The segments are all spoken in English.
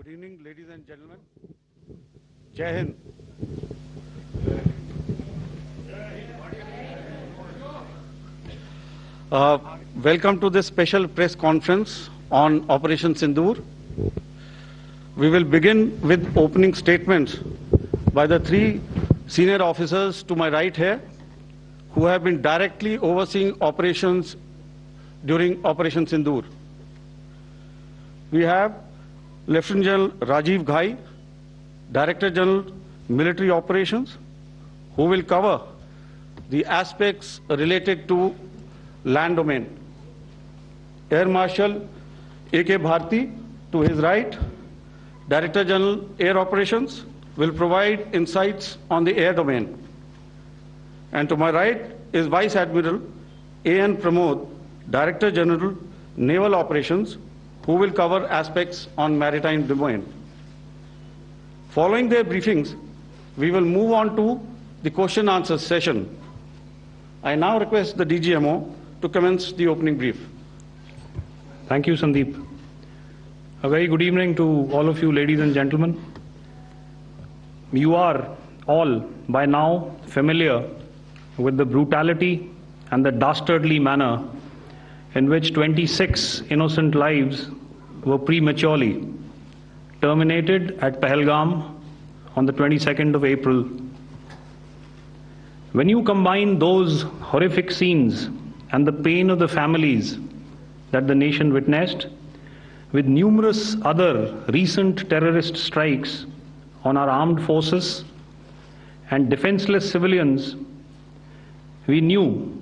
Good evening, ladies and gentlemen. Jai Hind. Welcome to this special press conference on Operation Sindoor. We will begin with opening statements by the three senior officers to my right here, who have been directly overseeing operations during Operation Sindoor. We have Lieutenant General Rajiv Ghai, Director General Military Operations, who will cover the aspects related to land domain. Air Marshal A.K. Bharti, to his right, Director General Air Operations, will provide insights on the air domain. And to my right is Vice Admiral A.N. Pramod, Director General Naval Operations, who will cover aspects on maritime domain. Following their briefings, we will move on to the question answer session. I now request the DGMO to commence the opening brief. Thank you, Sandeep. A very good evening to all of you, ladies and gentlemen. You are all by now familiar with the brutality and the dastardly manner in which 26 innocent lives were prematurely terminated at Pahalgam on the 22nd of April. When you combine those horrific scenes and the pain of the families that the nation witnessed with numerous other recent terrorist strikes on our armed forces and defenseless civilians, we knew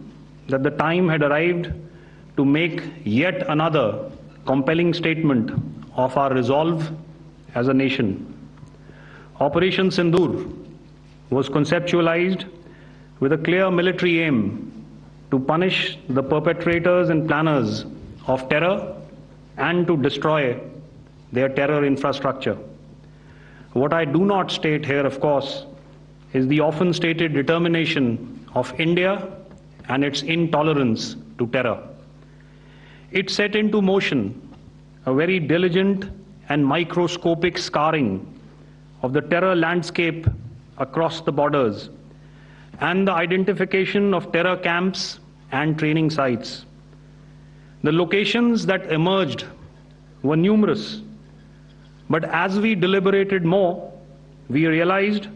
that the time had arrived to make yet another compelling statement of our resolve as a nation. Operation Sindoor was conceptualized with a clear military aim to punish the perpetrators and planners of terror and to destroy their terror infrastructure. What I do not state here, of course, is the often stated determination of India and its intolerance to terror. It set into motion a very diligent and microscopic scarring of the terror landscape across the borders and the identification of terror camps and training sites. The locations that emerged were numerous, but as we deliberated more, we realized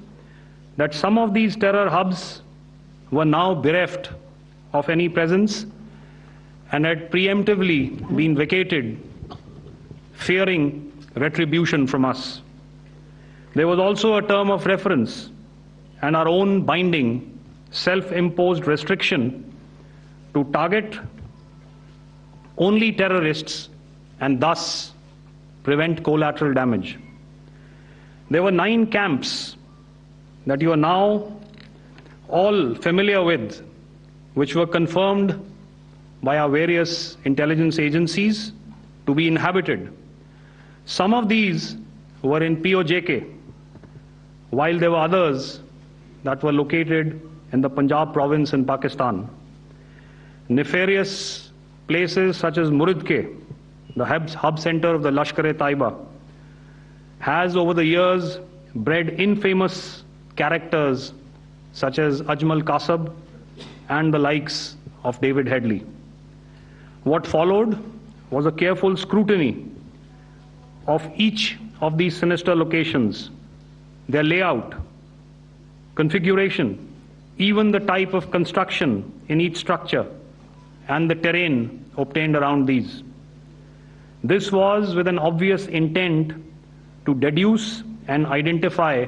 that some of these terror hubs were now bereft of any presence and had preemptively been vacated, fearing retribution from us. There was also a term of reference and our own binding, self-imposed restriction to target only terrorists and thus prevent collateral damage. There were 9 camps that you are now all familiar with, which were confirmed by our various intelligence agencies to be inhabited. Some of these were in POJK, while there were others that were located in the Punjab province in Pakistan. Nefarious places such as Muridke, the hub center of the Lashkar-e-Taiba, has over the years bred infamous characters such as Ajmal Kasab and the likes of David Headley. What followed was a careful scrutiny of each of these sinister locations, their layout, configuration, even the type of construction in each structure, and the terrain obtained around these. This was with an obvious intent to deduce and identify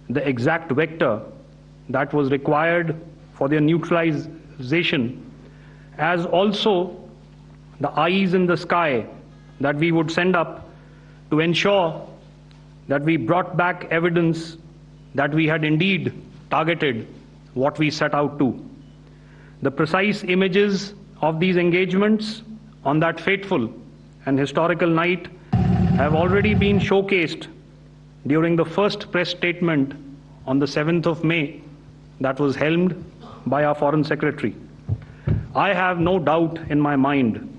the exact vector that was required for their neutralization, as also the eyes in the sky that we would send up to ensure that we brought back evidence that we had indeed targeted what we set out to. The precise images of these engagements on that fateful and historical night have already been showcased during the first press statement on the 7th of May that was helmed by our Foreign Secretary. I have no doubt in my mind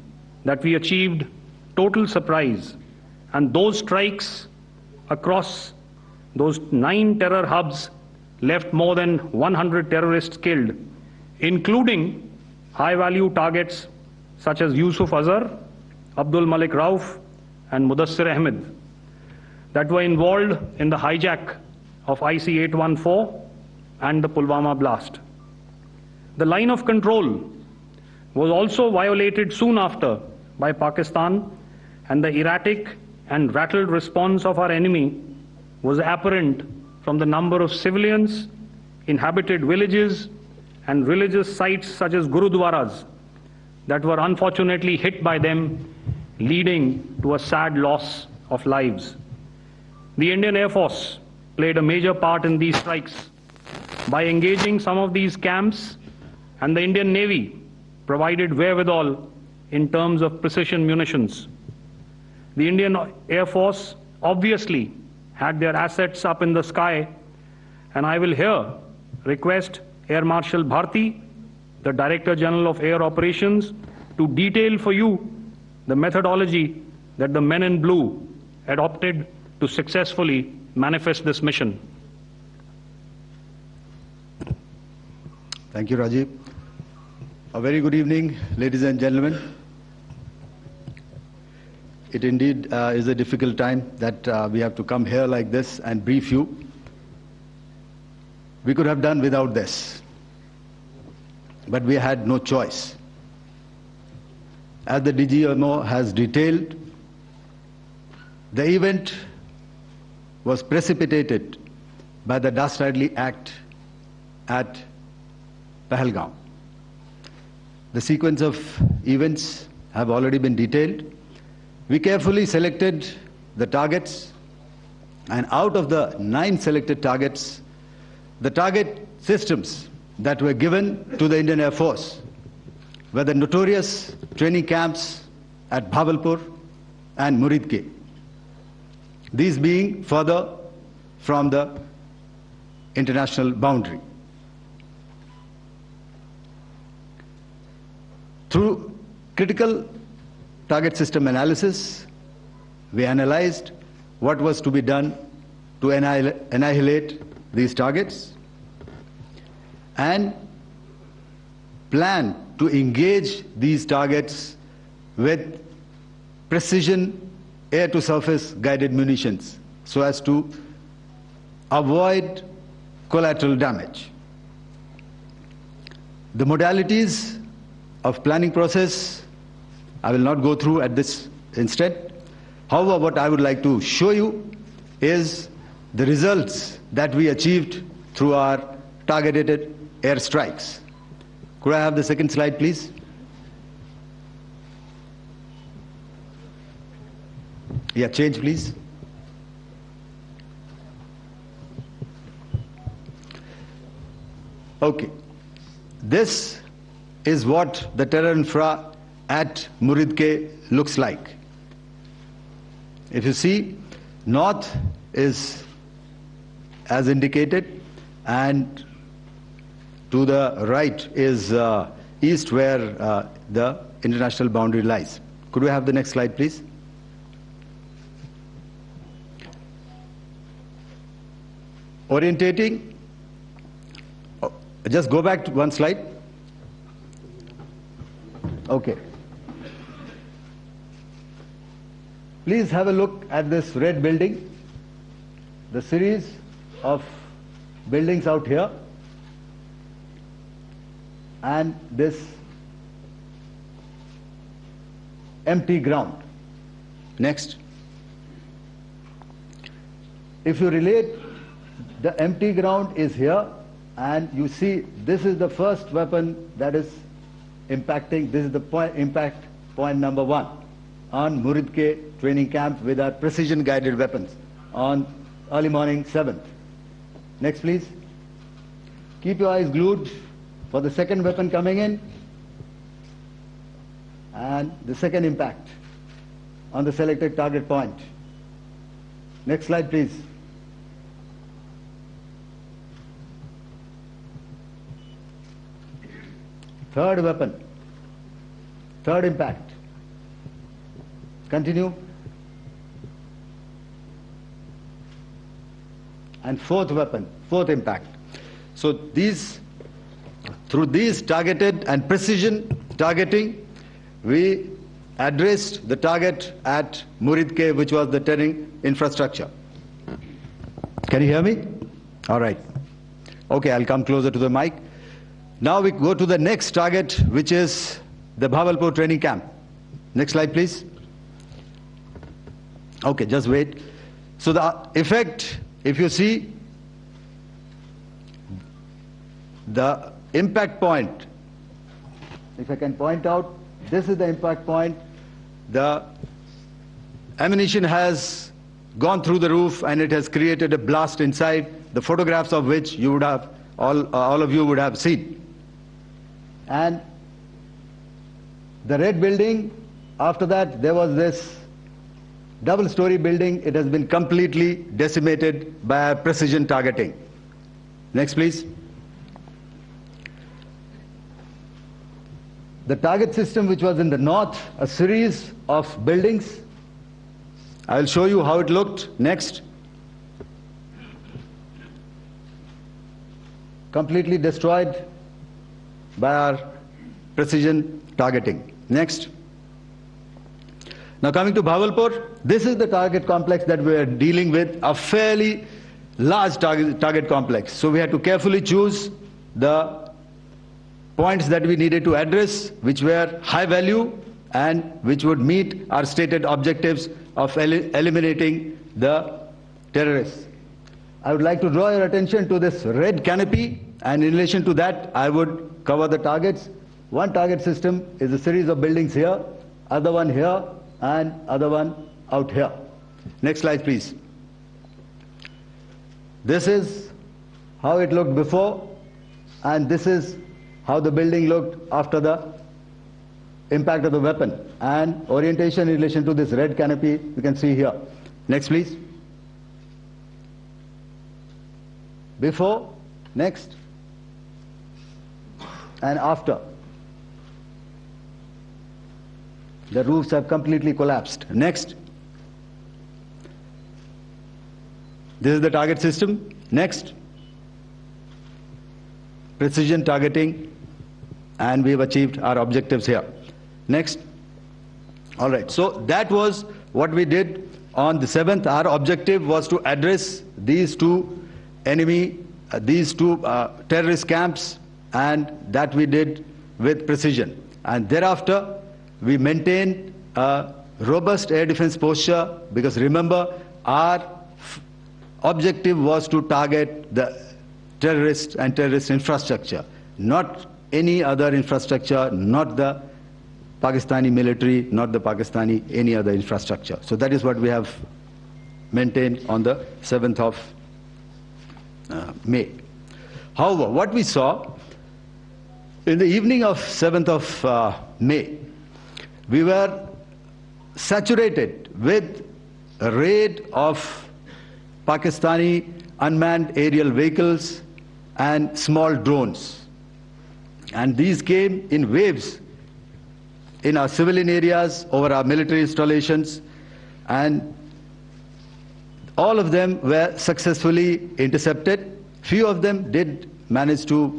that we achieved total surprise, and those strikes across those 9 terror hubs left more than 100 terrorists killed, including high-value targets such as Yusuf Azhar, Abdul Malik Rauf, and Mudassir Ahmed that were involved in the hijack of IC-814 and the Pulwama blast. The line of control was also violated soon after by Pakistan, and the erratic and rattled response of our enemy was apparent from the number of civilians, inhabited villages, and religious sites such as Gurudwaras that were unfortunately hit by them, leading to a sad loss of lives. The Indian Air Force played a major part in these strikes by engaging some of these camps, and the Indian Navy provided wherewithal in terms of precision munitions. The Indian Air Force obviously had their assets up in the sky, and I will here request Air Marshal Bharti, the Director General of Air Operations, to detail for you the methodology that the men in blue adopted to successfully manifest this mission. Thank you, Rajiv. A very good evening, ladies and gentlemen. It indeed is a difficult time that we have to come here like this and brief you. We could have done without this, but we had no choice. As the DGMO has detailed, the event was precipitated by the dastardly act at Pahalgam. The sequence of events have already been detailed. We carefully selected the targets, and out of the 9 selected targets, the target systems that were given to the Indian Air Force were the notorious training camps at Bhavalpur and Muridke, these being further from the international boundary. Through critical target system analysis, we analyzed what was to be done to annihilate these targets and plan to engage these targets with precision air-to-surface guided munitions so as to avoid collateral damage. The modalities of planning process I will not go through at this instant. However, what I would like to show you is the results that we achieved through our targeted airstrikes. Could I have the second slide, please? Yeah, change, please. Okay. This is what the terror infra at Muridke looks like. If you see, north is as indicated, and to the right is east, where the international boundary lies. Could we have the next slide, please? Orientating. Just go back to one slide. Okay. Please have a look at this red building, the series of buildings out here, and this empty ground. Next. If you relate, the empty ground is here, and you see this is the first weapon that is impacting. This is the impact point number 1 on Muridke training camp with our precision guided weapons on early morning 7th. Next, please. Keep your eyes glued for the second weapon coming in and the second impact on the selected target point. Next slide, please. Third weapon, third impact. Continue. and fourth weapon, fourth impact. So through these targeted and precision targeting, we addressed the target at Murid Cave, which was the terrain infrastructure. Can you hear me? All right. Okay, I'll come closer to the mic. Now we go to the next target, which is the Bhavalpur training camp. Next slide, please. Okay, just wait. So the effect, if you see, the impact point, if I can point out, this is the impact point. The ammunition has gone through the roof and it has created a blast inside, the photographs of which you would have, all of you would have seen. And the red building, after that there was this double-story building. It has been completely decimated by precision targeting. Next, please. The target system, which was in the north, a series of buildings. I will show you how it looked. Next. Completely destroyed by our precision targeting. Next. Now coming to Bhavalpur, this is the target complex that we are dealing with, a fairly large target complex. So we had to carefully choose the points that we needed to address, which were high value and which would meet our stated objectives of eliminating the terrorists. I would like to draw your attention to this red canopy, and in relation to that I would cover the targets. One target system is a series of buildings here, other one here, and other one out here. Next slide, please. This is how it looked before, and this is how the building looked after the impact of the weapon, and orientation in relation to this red canopy you can see here. Next, please. Before, next, and after. The roofs have completely collapsed. Next. This is the target system. Next. Precision targeting, and we have achieved our objectives here. Next. All right, so that was what we did on the 7th. Our objective was to address these two terrorist camps, and that we did with precision. And thereafter, we maintained a robust air defense posture, because remember, our objective was to target the terrorists and terrorist infrastructure, not any other infrastructure, not the Pakistani military, not the Pakistani any other infrastructure. So that is what we have maintained on the 7th of May. However, what we saw in the evening of 7th of May, we were saturated with a raid of Pakistani unmanned aerial vehicles and small drones. And these came in waves in our civilian areas, over our military installations, and all of them were successfully intercepted. Few of them did manage to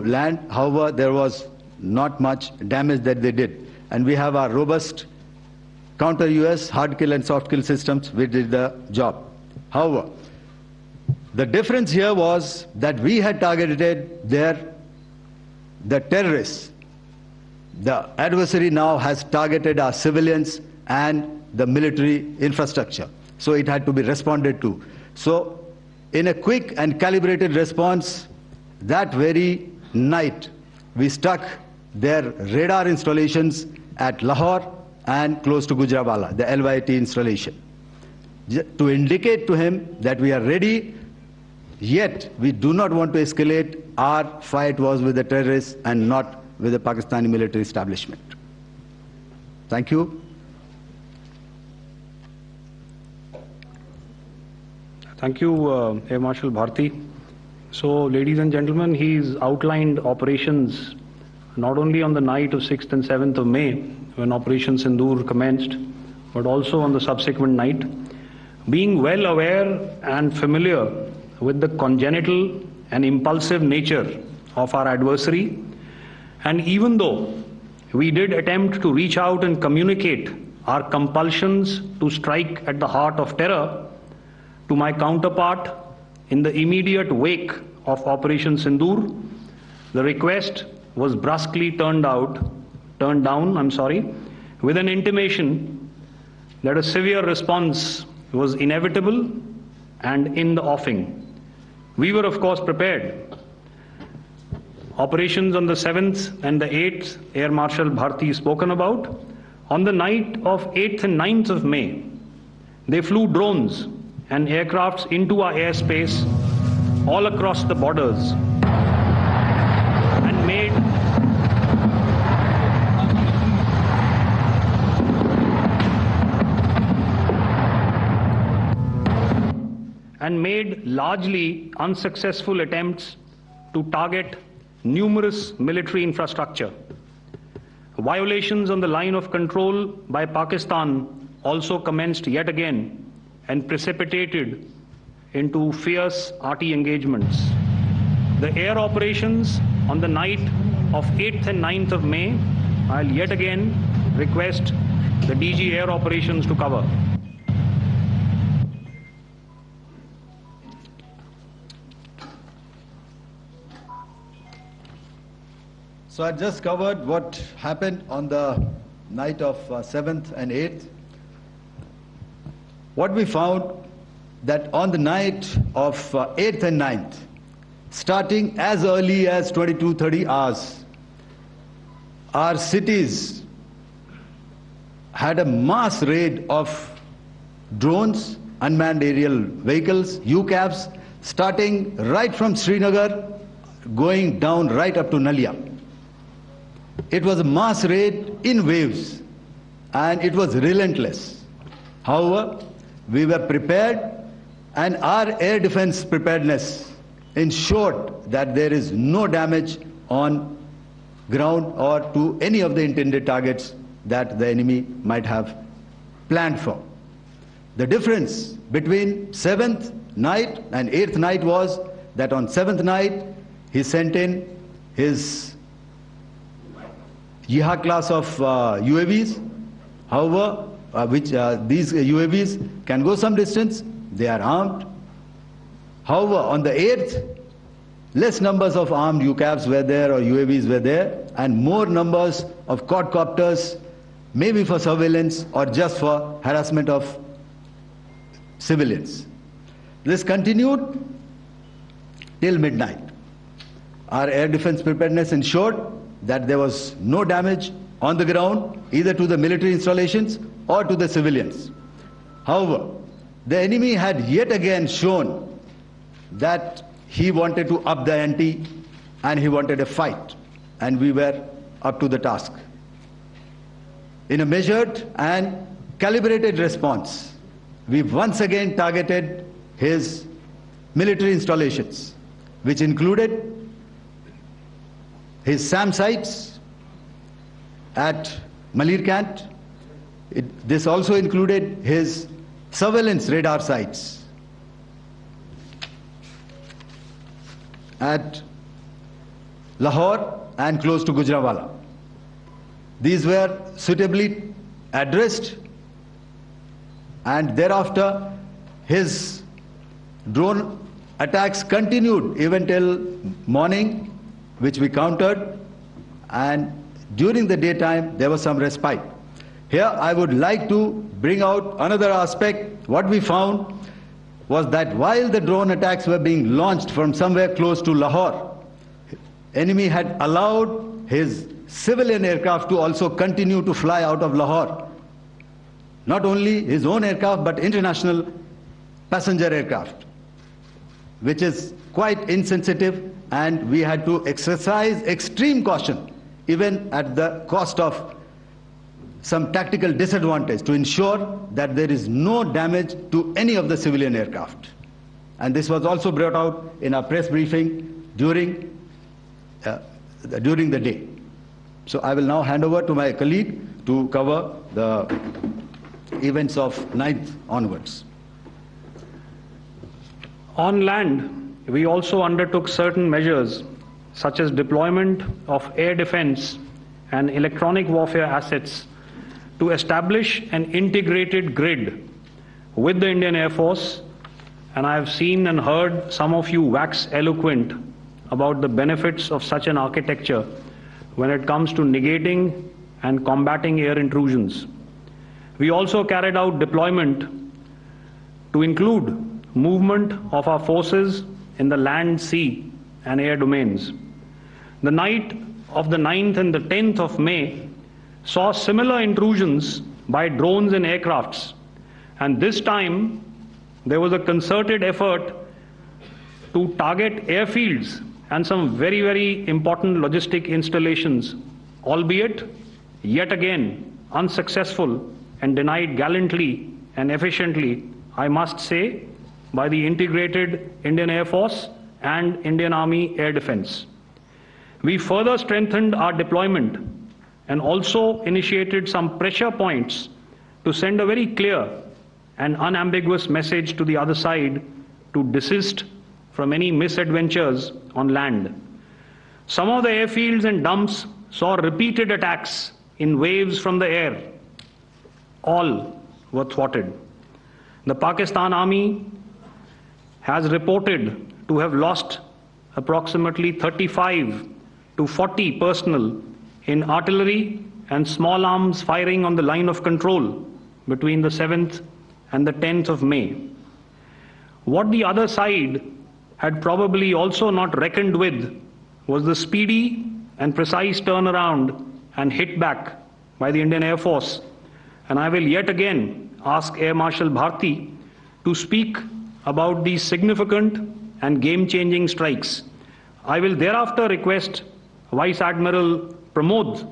land. However, there was not much damage that they did. And we have our robust counter-US hard kill and soft kill systems which did the job. However, the difference here was that we had targeted the terrorists. The adversary now has targeted our civilians and the military infrastructure. So it had to be responded to. So in a quick and calibrated response, that very night, we struck their radar installations at Lahore and close to Gujranwala, the LYT installation, to indicate to him that we are ready, yet we do not want to escalate. Our fight was with the terrorists and not with the Pakistani military establishment. Thank you. Thank you, Air Marshal Bharti. So, ladies and gentlemen, he's outlined operations not only on the night of 6th and 7th of May, when Operation Sindoor commenced, but also on the subsequent night. Being well aware and familiar with the congenital and impulsive nature of our adversary, and even though we did attempt to reach out and communicate our compulsions to strike at the heart of terror to my counterpart in the immediate wake of Operation Sindoor, the request was brusquely turned down, with an intimation that a severe response was inevitable and in the offing. We were, of course, prepared. Operations on the 7th and the 8th, Air Marshal Bharti spoken about. On the night of 8th and 9th of May, they flew drones and aircrafts into our airspace all across the borders and made largely unsuccessful attempts to target numerous military infrastructure. Violations on the line of control by Pakistan also commenced yet again and precipitated into fierce arty engagements. The air operations on the night of 8th and 9th of May, I'll yet again request the DG Air Operations to cover. So I just covered what happened on the night of 7th and 8th. What we found that on the night of 8th and 9th, starting as early as 22:30 hours, our cities had a mass raid of drones, unmanned aerial vehicles, UCAVs, starting right from Srinagar, going down right up to Nalia. It was a mass raid in waves, and it was relentless. However, we were prepared, and our air defense preparedness ensured that there is no damage on ground or to any of the intended targets that the enemy might have planned for. The difference between 7th night and 8th night was that on 7th night, he sent in his Yeha class of UAVs, however, these UAVs can go some distance, they are armed. However, on the 8th, less numbers of armed UCAVs were there or UAVs were there, and more numbers of quadcopters, maybe for surveillance or just for harassment of civilians. This continued till midnight. Our air defense preparedness ensured that there was no damage on the ground, either to the military installations or to the civilians. However, the enemy had yet again shown that he wanted to up the ante and he wanted a fight, and we were up to the task. In a measured and calibrated response, we once again targeted his military installations, which included his SAM sites at Malirkant. This also included his surveillance radar sites at Lahore and close to Gujranwala. These were suitably addressed, and thereafter his drone attacks continued even till morning, which we countered, and during the daytime there was some respite. Here I would like to bring out another aspect. What we found was that while the drone attacks were being launched from somewhere close to Lahore, enemy had allowed his civilian aircraft to also continue to fly out of Lahore. Not only his own aircraft, but international passenger aircraft, which is quite insensitive, and we had to exercise extreme caution, even at the cost of some tactical disadvantage, to ensure that there is no damage to any of the civilian aircraft. And this was also brought out in our press briefing during the day. So I will now hand over to my colleague to cover the events of 9th onwards. On land, we also undertook certain measures such as deployment of air defense and electronic warfare assets to establish an integrated grid with the Indian Air Force, and I have seen and heard some of you wax eloquent about the benefits of such an architecture when it comes to negating and combating air intrusions. We also carried out deployment to include movement of our forces in the land, sea, and air domains. The night of the 9th and the 10th of May saw similar intrusions by drones and aircrafts, and this time there was a concerted effort to target airfields and some very, very important logistic installations, albeit yet again unsuccessful and denied gallantly and efficiently, I must say, by the integrated Indian Air Force and Indian Army Air Defense. We further strengthened our deployment and also initiated some pressure points to send a very clear and unambiguous message to the other side to desist from any misadventures on land. Some of the airfields and dumps saw repeated attacks in waves from the air. All were thwarted. The Pakistan Army has reported to have lost approximately 35 to 40 personnel in artillery and small arms firing on the line of control between the 7th and the 10th of May. What the other side had probably also not reckoned with was the speedy and precise turnaround and hit back by the Indian Air Force. And I will yet again ask Air Marshal Bharti to speak about these significant and game-changing strikes. I will thereafter request Vice Admiral Pramod,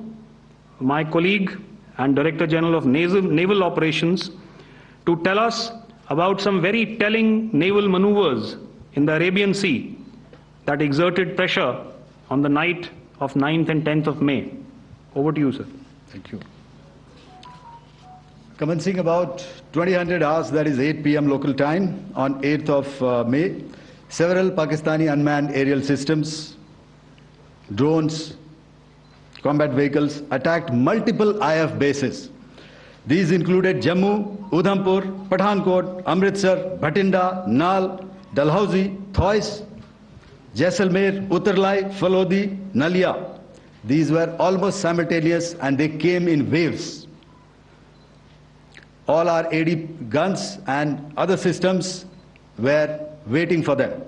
my colleague and Director General of Naval Operations, to tell us about some very telling naval maneuvers in the Arabian Sea that exerted pressure on the night of 9th and 10th of May. Over to you, sir. Thank you. Commencing about 2000 hours, that is 8 p.m. local time, on 8th of May, several Pakistani unmanned aerial systems, drones, combat vehicles attacked multiple IF bases. These included Jammu, Udhampur, Pathankot, Amritsar, Bhatinda, Nal, Dalhousie, Thois, Jaisalmer, Uttarlai, Falodi, Nalia. These were almost simultaneous and they came in waves. All our AD guns and other systems were waiting for them.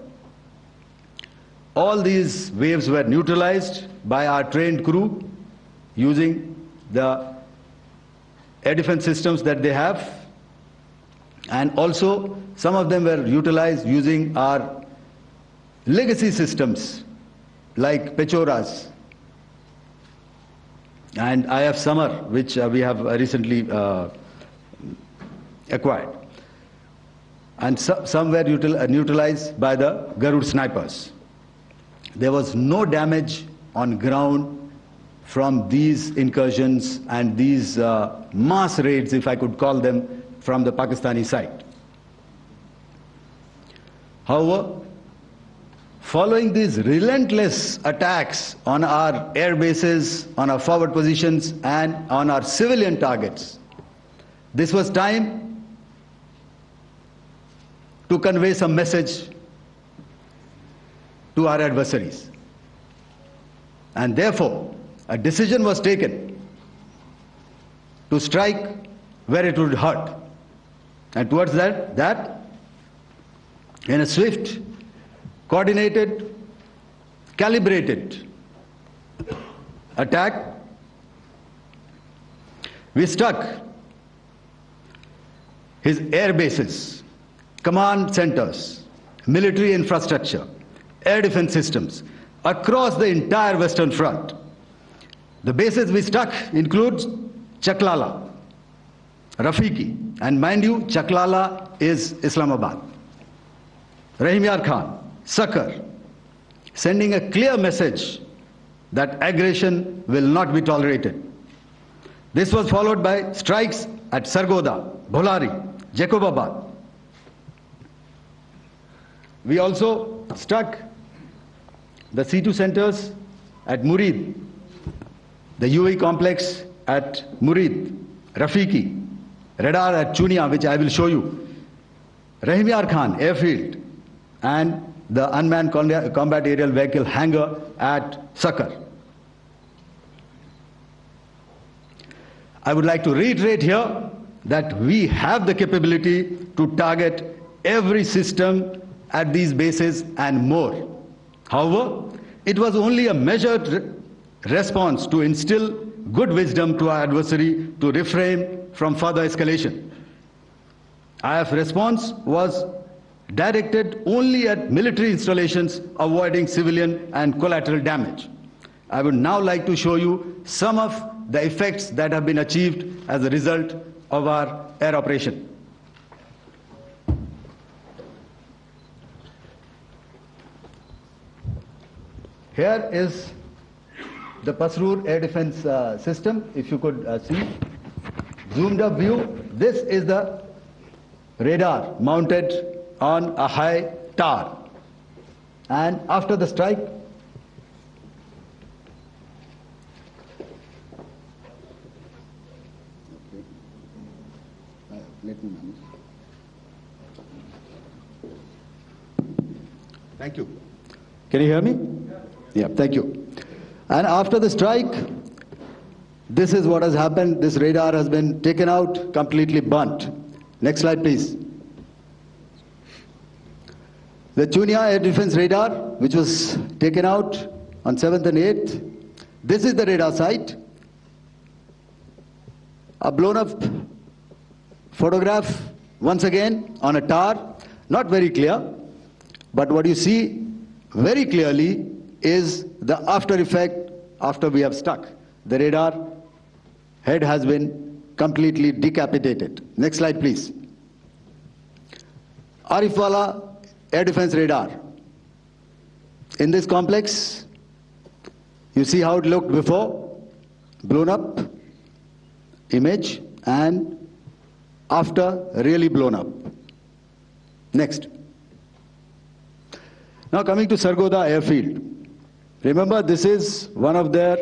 All these waves were neutralized by our trained crew using the air defense systems that they have, and also some of them were utilized using our legacy systems like Pechoras and IF Summer, which we have recently acquired. And some were neutralized by the Garud snipers. There was no damage on ground from these incursions and these mass raids, if I could call them, from the Pakistani side. However, following these relentless attacks on our air bases, on our forward positions, and on our civilian targets, this was time to convey some message to our adversaries. And therefore, a decision was taken to strike where it would hurt. And towards that, in a swift, coordinated, calibrated attack, we struck his air bases, command centers, military infrastructure, air defense systems across the entire Western Front. The bases we struck include Chaklala, Rafiki, and mind you, Chaklala is Islamabad. Rahim Yar Khan, Sakar, sending a clear message that aggression will not be tolerated. This was followed by strikes at Sargoda, Bholari, Jacobabad. We also struck the C2 centers at Murid, the UAE complex at Murid, Rafiki, radar at Chunia, which I will show you, Rahimyar Khan airfield, and the unmanned combat aerial vehicle hangar at Sakar. I would like to reiterate here that we have the capability to target every system at these bases and more. However, it was only a measured response to instill good wisdom to our adversary to refrain from further escalation. IF response was directed only at military installations, avoiding civilian and collateral damage. I would now like to show you some of the effects that have been achieved as a result of our air operation. Here is the Pasrur air defense system, if you could see. Zoomed up view, this is the radar mounted on a high tower. And after the strike, let me manage. Thank you. Can you hear me? Yeah, thank you. And after the strike, this is what has happened. This radar has been taken out, completely burnt. Next slide, please. The Chunia air defense radar, which was taken out on 7th and 8th. This is the radar site. A blown up photograph, once again, on a tower. Not very clear, but what you see very clearly is the after effect after we have struck. The radar head has been completely decapitated. Next slide, please. Arifwala air defense radar. In this complex, you see how it looked before, blown up image, and after really blown up. Next. Now coming to Sargodha airfield. Remember, this is one of their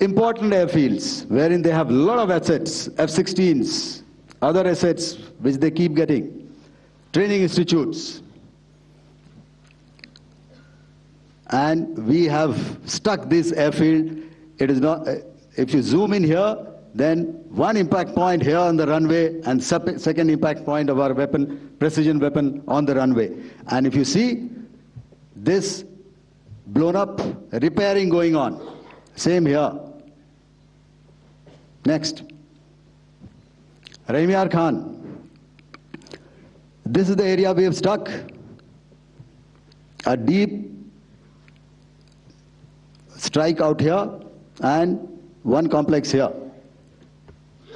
important airfields wherein they have a lot of assets, F-16s, other assets which they keep getting, training institutes. And we have stuck this airfield. It is not, if you zoom in here, then one impact point here on the runway and second impact point of our weapon, precision weapon on the runway. And if you see this blown up repairing going on, same here. Next. Rahimyar Khan. This is the area we have struck. A deep strike out here and one complex here.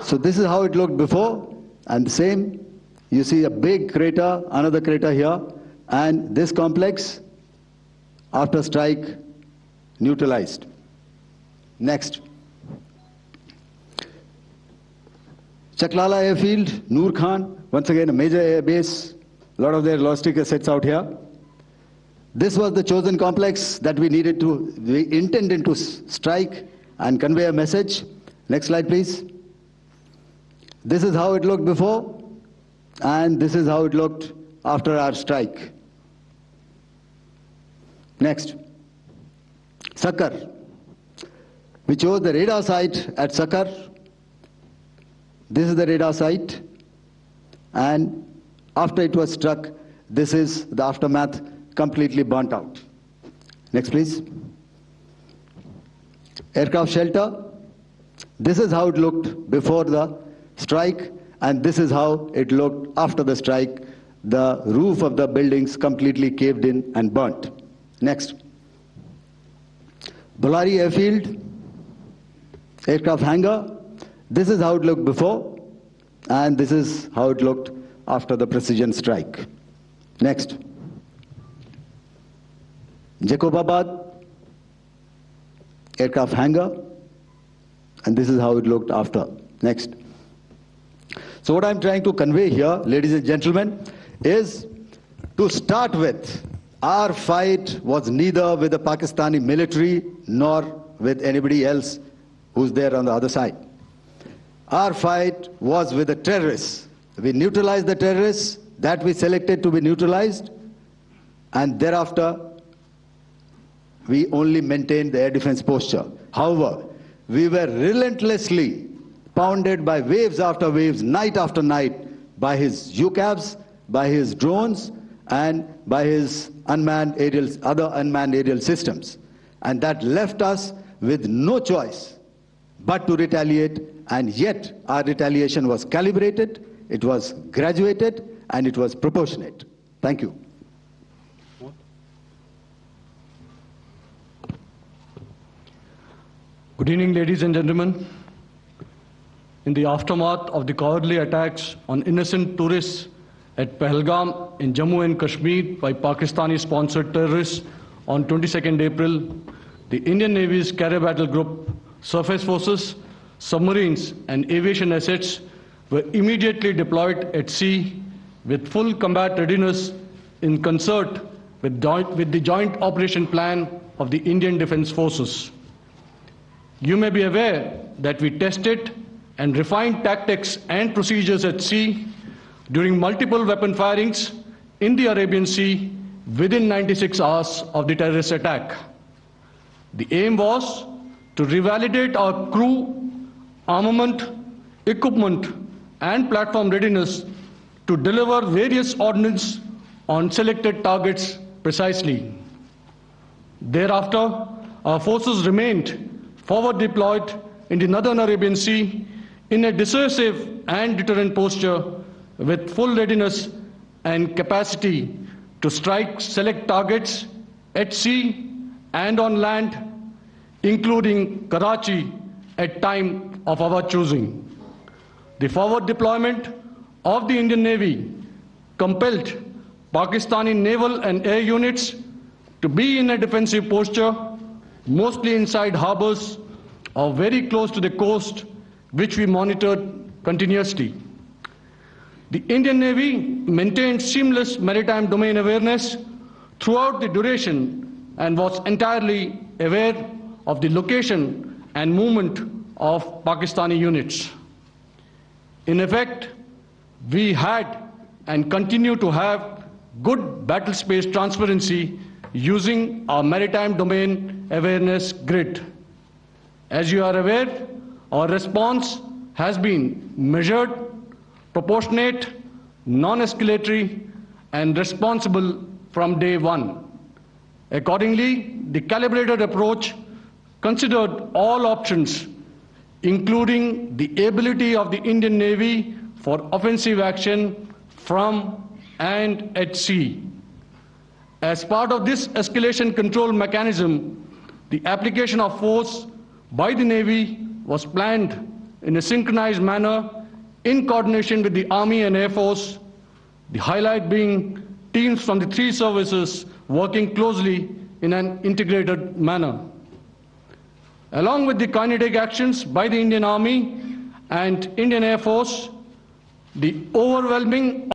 So this is how it looked before, and the same, you see a big crater, another crater here, and this complex after strike neutralized. Next. Chaklala airfield, Noor Khan, once again a major air base, a lot of their logistic assets out here. This was the chosen complex that we intended to strike and convey a message. Next slide, please. This is how it looked before, and this is how it looked after our strike. Next. Sakar. We chose the radar site at Sakar. This is the radar site, and after it was struck, this is the aftermath, completely burnt out. Next, please. Aircraft shelter. This is how it looked before the strike, and this is how it looked after the strike. The roof of the buildings completely caved in and burnt. Next. Bolari airfield, aircraft hangar. This is how it looked before, and this is how it looked after the precision strike. Next. Jacobabad aircraft hangar, and this is how it looked after. Next. So what I'm trying to convey here, ladies and gentlemen, is to start with, Our fight was neither with the Pakistani military nor with anybody else who's there on the other side. Our fight was with the terrorists. We neutralized the terrorists that we selected to be neutralized, and thereafter we only maintained the air defense posture. However, we were relentlessly pounded by waves after waves, night after night, by his UCAVs, by his drones, and by his other unmanned aerial systems. And that left us with no choice but to retaliate, and yet our retaliation was calibrated, it was graduated, and it was proportionate. Thank you. Good evening, ladies and gentlemen. In the aftermath of the cowardly attacks on innocent tourists at Pahalgam in Jammu and Kashmir by Pakistani-sponsored terrorists on 22nd April, the Indian Navy's Carrier Battle Group, surface forces, submarines and aviation assets were immediately deployed at sea with full combat readiness in concert with the Joint Operation Plan of the Indian Defence Forces. You may be aware that we tested and refined tactics and procedures at sea during multiple weapon firings in the Arabian Sea within 96 hours of the terrorist attack. The aim was to revalidate our crew, armament, equipment, and platform readiness to deliver various ordnance on selected targets precisely. Thereafter, our forces remained forward deployed in the Northern Arabian Sea in a dissuasive and deterrent posture with full readiness and capacity to strike select targets at sea and on land, including Karachi at time of our choosing. The forward deployment of the Indian Navy compelled Pakistani naval and air units to be in a defensive posture, mostly inside harbors or very close to the coast, which we monitored continuously. The Indian Navy maintained seamless maritime domain awareness throughout the duration and was entirely aware of the location and movement of Pakistani units. In effect, we had and continue to have good battle space transparency using our maritime domain awareness grid. As you are aware, our response has been measured, proportionate, non-escalatory, and responsible from day one. Accordingly, the calibrated approach considered all options, including the ability of the Indian Navy for offensive action from and at sea. As part of this escalation control mechanism, the application of force by the Navy was planned in a synchronized manner in coordination with the Army and Air Force, the highlight being teams from the three services working closely in an integrated manner. Along with the kinetic actions by the Indian Army and Indian Air Force, the overwhelming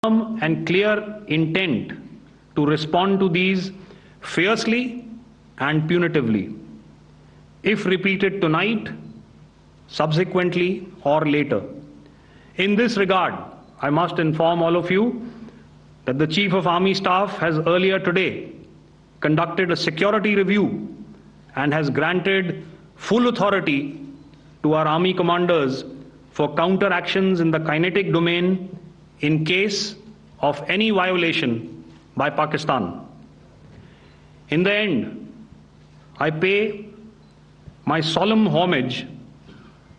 firm and clear intent to respond to these fiercely and punitively, if repeated tonight, subsequently, or later. In this regard, I must inform all of you that the Chief of Army Staff has earlier today conducted a security review and has granted full authority to our Army commanders for counter-actions in the kinetic domain in case of any violation by Pakistan. In the end, I pay my solemn homage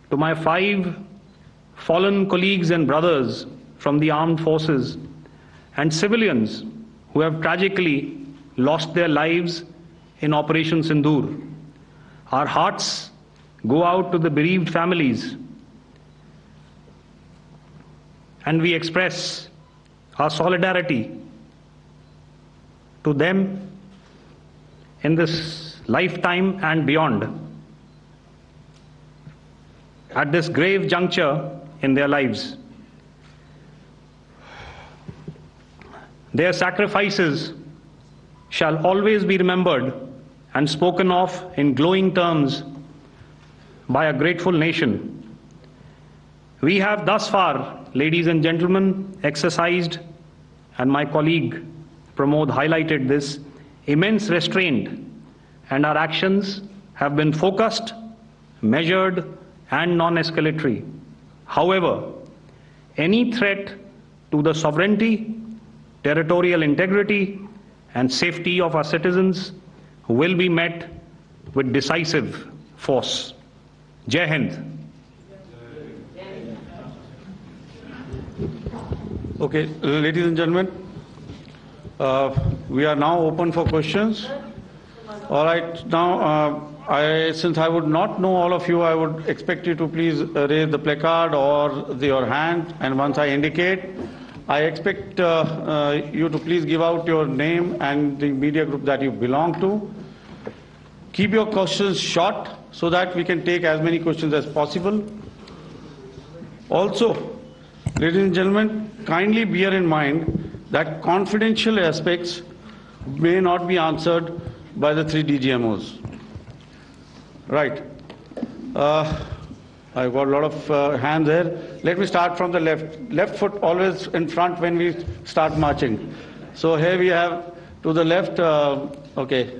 to my 5 fallen colleagues and brothers from the armed forces and civilians who have tragically lost their lives in Operation Sindoor. Our hearts go out to the bereaved families, and we express our solidarity to them in this lifetime and beyond, at this grave juncture in their lives. Their sacrifices shall always be remembered and spoken of in glowing terms by a grateful nation. We have thus far, ladies and gentlemen, exercised, and my colleague Pramod highlighted this, immense restraint, and our actions have been focused, measured, and non-escalatory. However, any threat to the sovereignty, territorial integrity, and safety of our citizens will be met with decisive force. Jai Hind. Okay, ladies and gentlemen, we are now open for questions. All right, now since I would not know all of you, I would expect you to please raise the placard or your hand, and once I indicate, I expect you to please give out your name and the media group that you belong to. Keep your questions short so that we can take as many questions as possible. Also, ladies and gentlemen, kindly bear in mind that confidential aspects may not be answered by the 3 DGMOs. Right. I've got a lot of hands there. Let me start from the left. Left foot always in front when we start marching. So here we have to the left, okay.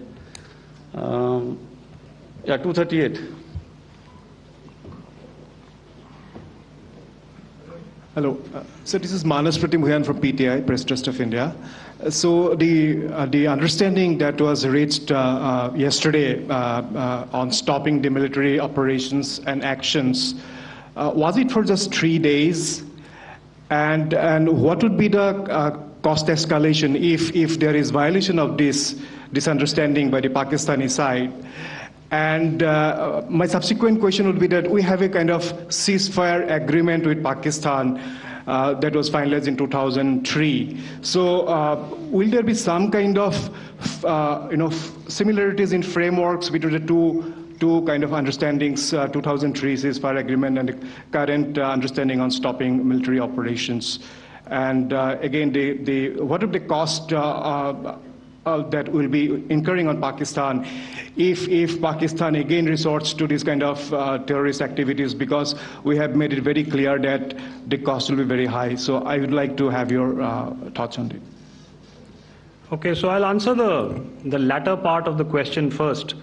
Yeah, 238. Hello. So this is Manas Pratimhuyan from PTI, Press Trust of India. So the understanding that was reached yesterday on stopping the military operations and actions, was it for just 3 days? And what would be the cost escalation if there is violation of this understanding by the Pakistani side? And my subsequent question would be that we have a kind of ceasefire agreement with Pakistan that was finalized in 2003. So will there be some kind of similarities in frameworks between the two kind of understandings, 2003 ceasefire agreement and the current understanding on stopping military operations? And again, what are the cost that will be incurring on Pakistan if Pakistan again resorts to this kind of terrorist activities, because we have made it very clear that the cost will be very high. So I would like to have your thoughts on it. Okay, so I'll answer the latter part of the question first.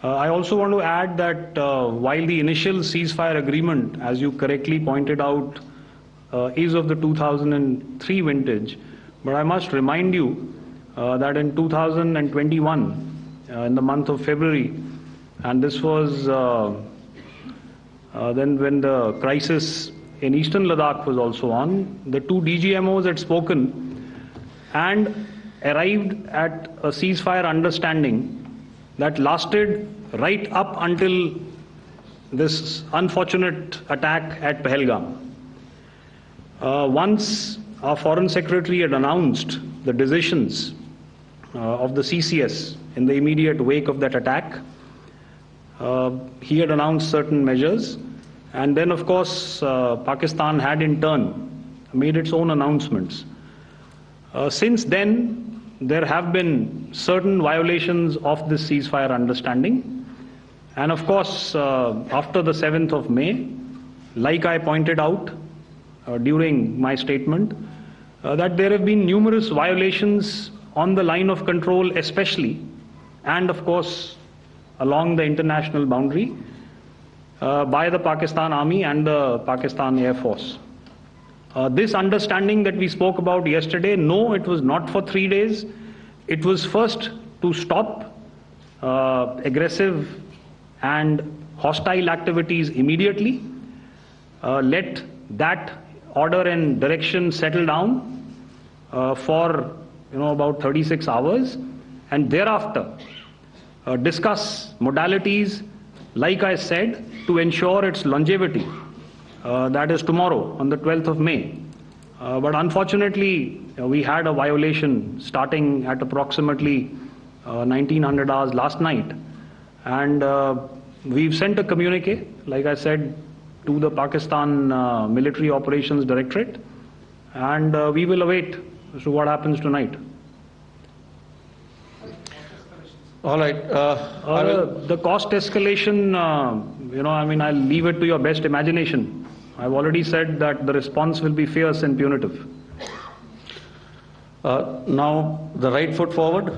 I also want to add that while the initial ceasefire agreement, as you correctly pointed out, is of the 2003 vintage, but I must remind you that in 2021, in the month of February, and this was then when the crisis in eastern Ladakh was also on, the 2 DGMOs had spoken and arrived at a ceasefire understanding that lasted right up until this unfortunate attack at Pahalgam. Once our Foreign Secretary had announced the decisions of the CCS in the immediate wake of that attack, he had announced certain measures, and then of course Pakistan had in turn made its own announcements. Since then, there have been certain violations of this ceasefire understanding. And of course, after the 7th of May, like I pointed out during my statement, that there have been numerous violations on the line of control especially, and of course along the international boundary by the Pakistan Army and the Pakistan Air Force. This understanding that we spoke about yesterday, no, it was not for 3 days. It was first to stop aggressive and hostile activities immediately, let that order and direction settle down for about 36 hours, and thereafter discuss modalities, like I said, to ensure its longevity. That is tomorrow on the 12th of May. But unfortunately, we had a violation starting at approximately 1900 hours last night. And we've sent a communique, like I said, to the Pakistan Military Operations Directorate. And we will await as to what happens tonight. All right. The cost escalation, I'll leave it to your best imagination. I've already said that the response will be fierce and punitive. Now, the right foot forward.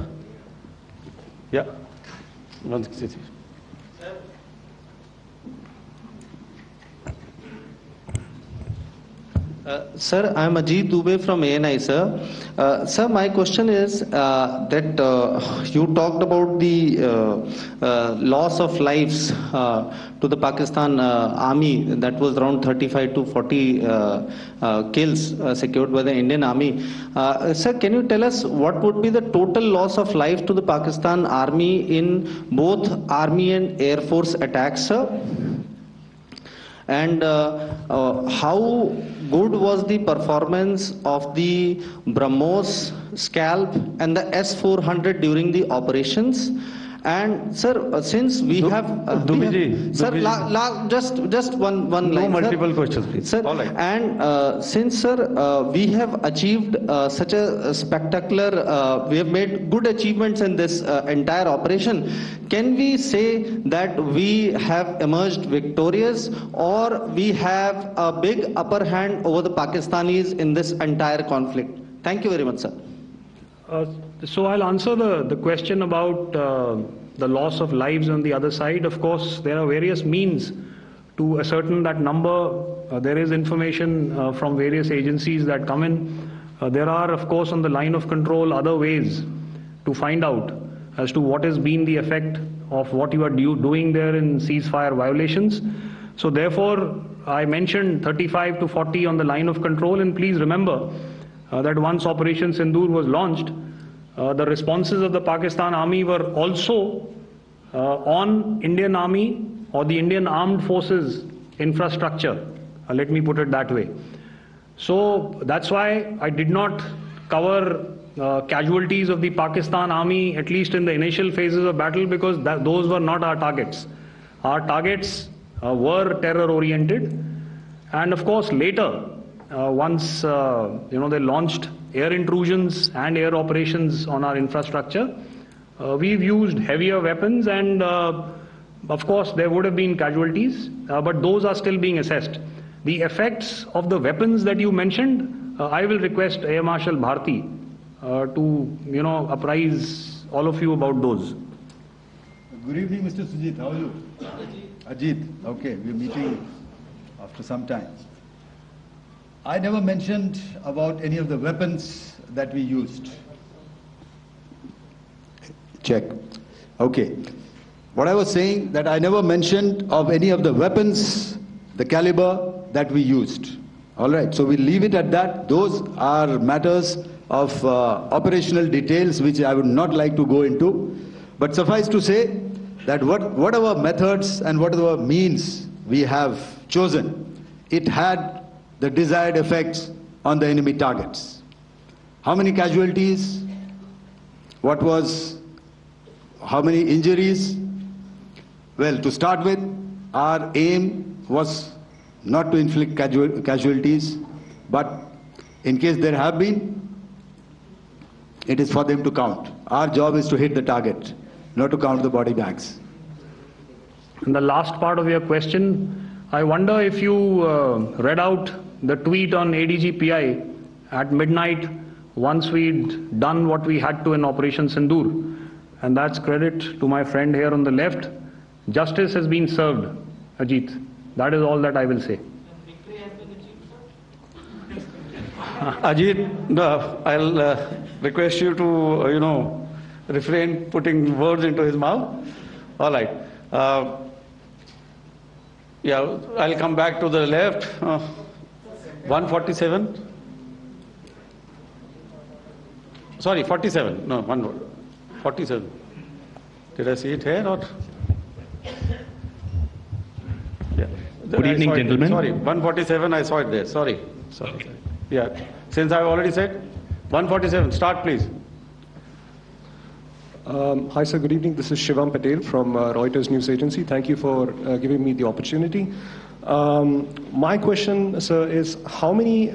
Yeah. Sir, I am Ajit Dubey from ANI, sir. Sir, my question is that you talked about the loss of lives to the Pakistan Army, that was around 35 to 40 kills secured by the Indian Army. Sir, can you tell us what would be the total loss of life to the Pakistan Army in both Army and Air Force attacks, sir? And how good was the performance of the BrahMos, Scalp and the S-400 during the operations? And sir, since we have just one line. No multiple sir. questions, please. Sir, all right. And since sir, we have achieved such a spectacular, we have made good achievements in this entire operation. Can we say that we have emerged victorious, or we have a big upper hand over the Pakistanis in this entire conflict? Thank you very much, sir. So I'll answer the question about the loss of lives on the other side. Of course, there are various means to ascertain that number. There is information from various agencies that come in. There are, of course, on the line of control, other ways to find out as to what has been the effect of what you are doing there in ceasefire violations. So therefore, I mentioned 35 to 40 on the line of control, and please remember that once Operation Sindoor was launched, the responses of the Pakistan Army were also on Indian Army or the Indian Armed Forces infrastructure. Let me put it that way. So that's why I did not cover casualties of the Pakistan Army, at least in the initial phases of battle, because those were not our targets. Our targets were terror-oriented, and of course later, once they launched air intrusions and air operations on our infrastructure, we've used heavier weapons, and of course there would have been casualties, but those are still being assessed. The effects of the weapons that you mentioned, I will request Air Marshal Bharti to apprise all of you about those. Good evening, Mr. Sujit. How are you? Ajit. Okay, we're meeting after some time. I never mentioned about any of the weapons that we used. Check. Okay. What I was saying, that I never mentioned of any of the weapons, the caliber that we used. All right. So we'll leave it at that. Those are matters of operational details which I would not like to go into. But suffice to say that whatever methods and whatever means we have chosen, it had the desired effects on the enemy targets. How many casualties? How many injuries? Well, to start with, our aim was not to inflict casualties, but in case there have been, It is for them to count. Our job is to hit the target, not to count the body bags. And the last part of your question, I wonder if you read out the tweet on ADG-PI at midnight once we'd done what we had to in Operation Sindoor. And that's credit to my friend here on the left. Justice has been served, Ajit. That is all that I will say. Ajit, I'll request you to, refrain putting words into his mouth. All right. Yeah, I'll come back to the left. 147. Sorry, 47. No, 47. Did I see it here or? Yeah. Good evening, gentlemen. Sorry, 147. I saw it there. Sorry. Yeah. Since I've already said 147. Start, please. Hi, sir. Good evening. This is Shivam Patel from Reuters News Agency. Thank you for giving me the opportunity. My question, sir, is how many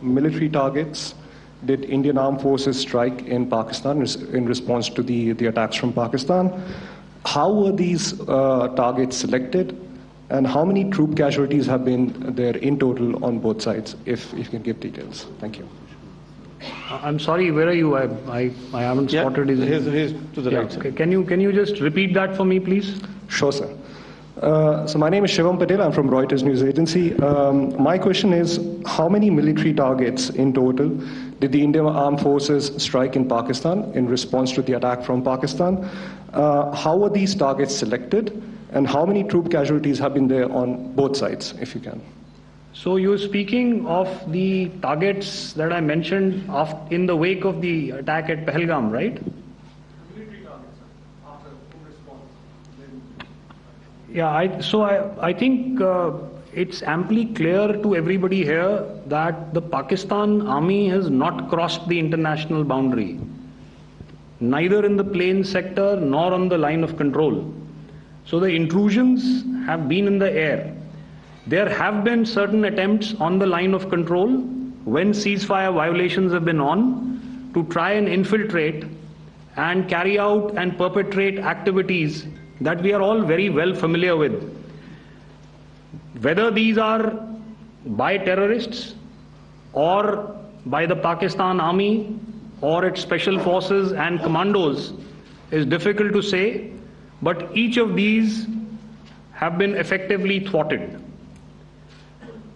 military targets did Indian Armed Forces strike in Pakistan in response to the attacks from Pakistan? How were these targets selected? And how many troop casualties have been there in total on both sides, if you can give details? Thank you. I'm sorry, where are you? I haven't spotted his... He's to the right side. Can you just repeat that for me, please? Sure, sir. So my name is Shivam Patel. I'm from Reuters News Agency. My question is, how many military targets in total did the Indian Armed Forces strike in Pakistan in response to the attack from Pakistan? How were these targets selected? And how many troop casualties have been there on both sides, if you can? So you're speaking of the targets that I mentioned in the wake of the attack at Pahalgam, right? Military targets, after in response. Yeah, I think it's amply clear to everybody here that the Pakistan army has not crossed the international boundary, neither in the plain sector nor on the line of control. So the intrusions have been in the air. There have been certain attempts on the line of control when ceasefire violations have been on to try and infiltrate and carry out and perpetrate activities that we are all very well familiar with. Whether these are by terrorists or by the Pakistan army or its special forces and commandos is difficult to say, but each of these have been effectively thwarted.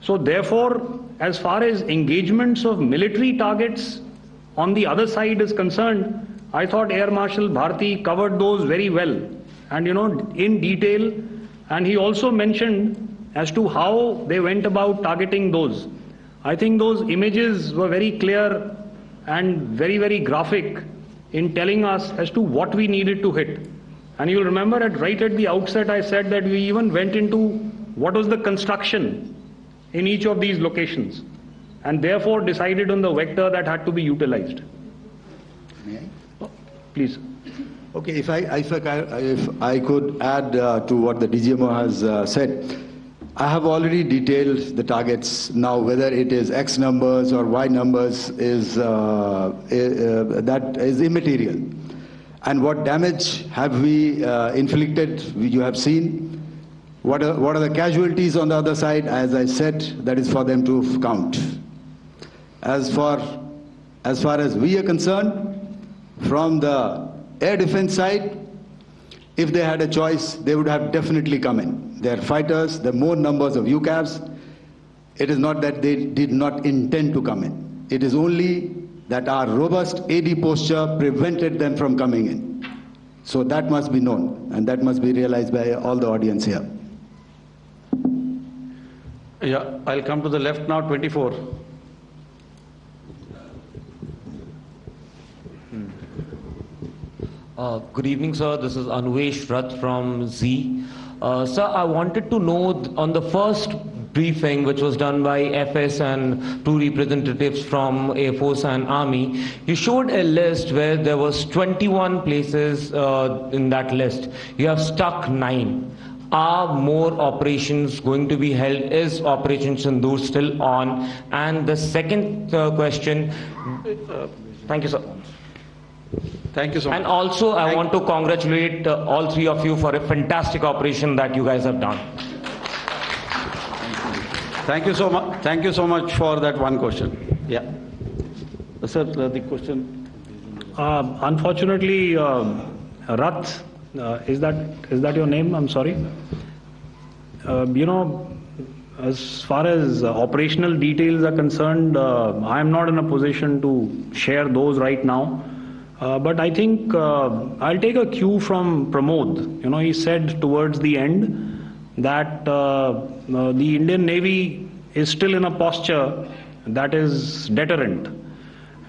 So therefore, as far as engagements of military targets on the other side is concerned, I thought Air Marshal Bharti covered those very well and in detail, and he also mentioned as to how they went about targeting those. I think those images were very clear and very, very graphic in telling us as to what we needed to hit. And you'll remember right at the outset I said that we even went into what was the construction in each of these locations and therefore decided on the vector that had to be utilized. May I? Please. Okay, if I could add to what the DGMO has said, I have already detailed the targets. Now, whether it is X numbers or Y numbers that is immaterial. And what damage have we inflicted? You have seen. What are the casualties on the other side? As I said, that is for them to count. As far as we are concerned, from the air defense side, if they had a choice, they would have definitely come in. They are fighters, there are more numbers of UCAVs. It is not that they did not intend to come in. It is only that our robust AD posture prevented them from coming in. So that must be known, and that must be realized by all the audience here. Yeah, I'll come to the left now, 24. Good evening, sir. This is Anvesh Rath from Z. Sir, I wanted to know on the first briefing which was done by FS and two representatives from Air Force and Army, you showed a list where there was 21 places in that list. You have stuck 9. Are more operations going to be held? Is Operation Sindoor still on? And the second question, thank you, sir. Thank you so much. And also, I want to congratulate all three of you for a fantastic operation that you guys have done. Thank you so much. Thank you so much for that one question. Yeah. Sir, the question. Unfortunately, Rath, is that your name? I'm sorry. As far as operational details are concerned, I am not in a position to share those right now. But I think I'll take a cue from Pramod. He said towards the end that the Indian Navy is still in a posture that is deterrent.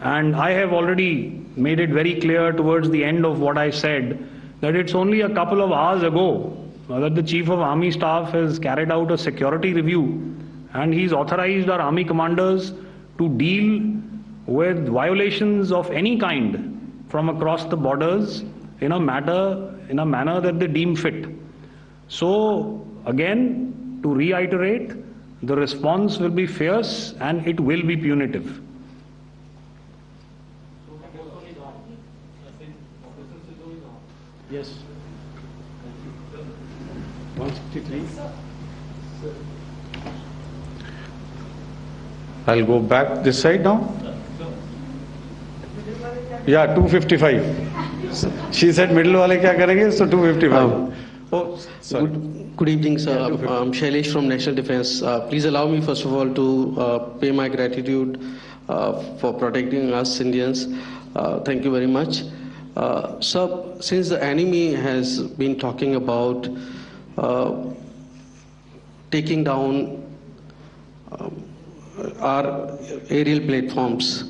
And I have already made it very clear towards the end of what I said that it's only a couple of hours ago that the Chief of Army Staff has carried out a security review, and he's authorized our Army commanders to deal with violations of any kind from across the borders in a manner that they deem fit. So again, to reiterate, the response will be fierce and it will be punitive. Yes. 163. I'll go back this side now. Yeah, 255. She said middle wale kya karenge, so 255. Oh, sorry. Good evening, sir. I'm Shailesh from National Defense. Please allow me, first of all, to pay my gratitude for protecting us Indians. Thank you very much. Sir, since the enemy has been talking about taking down our aerial platforms,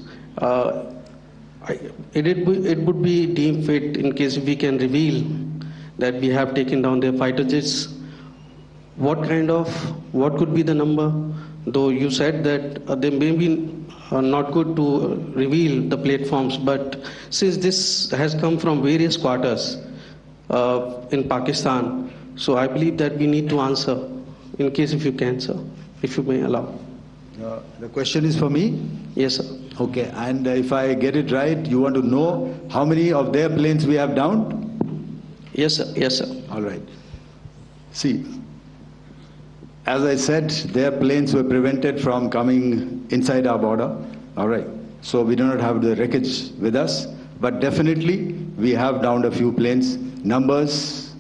it would be deemed fit in case we can reveal that we have taken down their fighter jets. What could be the number? Though you said that they may be not good to reveal the platforms, but since this has come from various quarters in Pakistan, so I believe that we need to answer, in case if you can, sir, if you may allow. The question is for me? Yes, sir. Okay, and if I get it right, you want to know how many of their planes we have downed? Yes, sir. Yes, sir. All right. See, as I said, their planes were prevented from coming inside our border. All right. So we do not have the wreckage with us, but definitely we have downed a few planes. Numbers,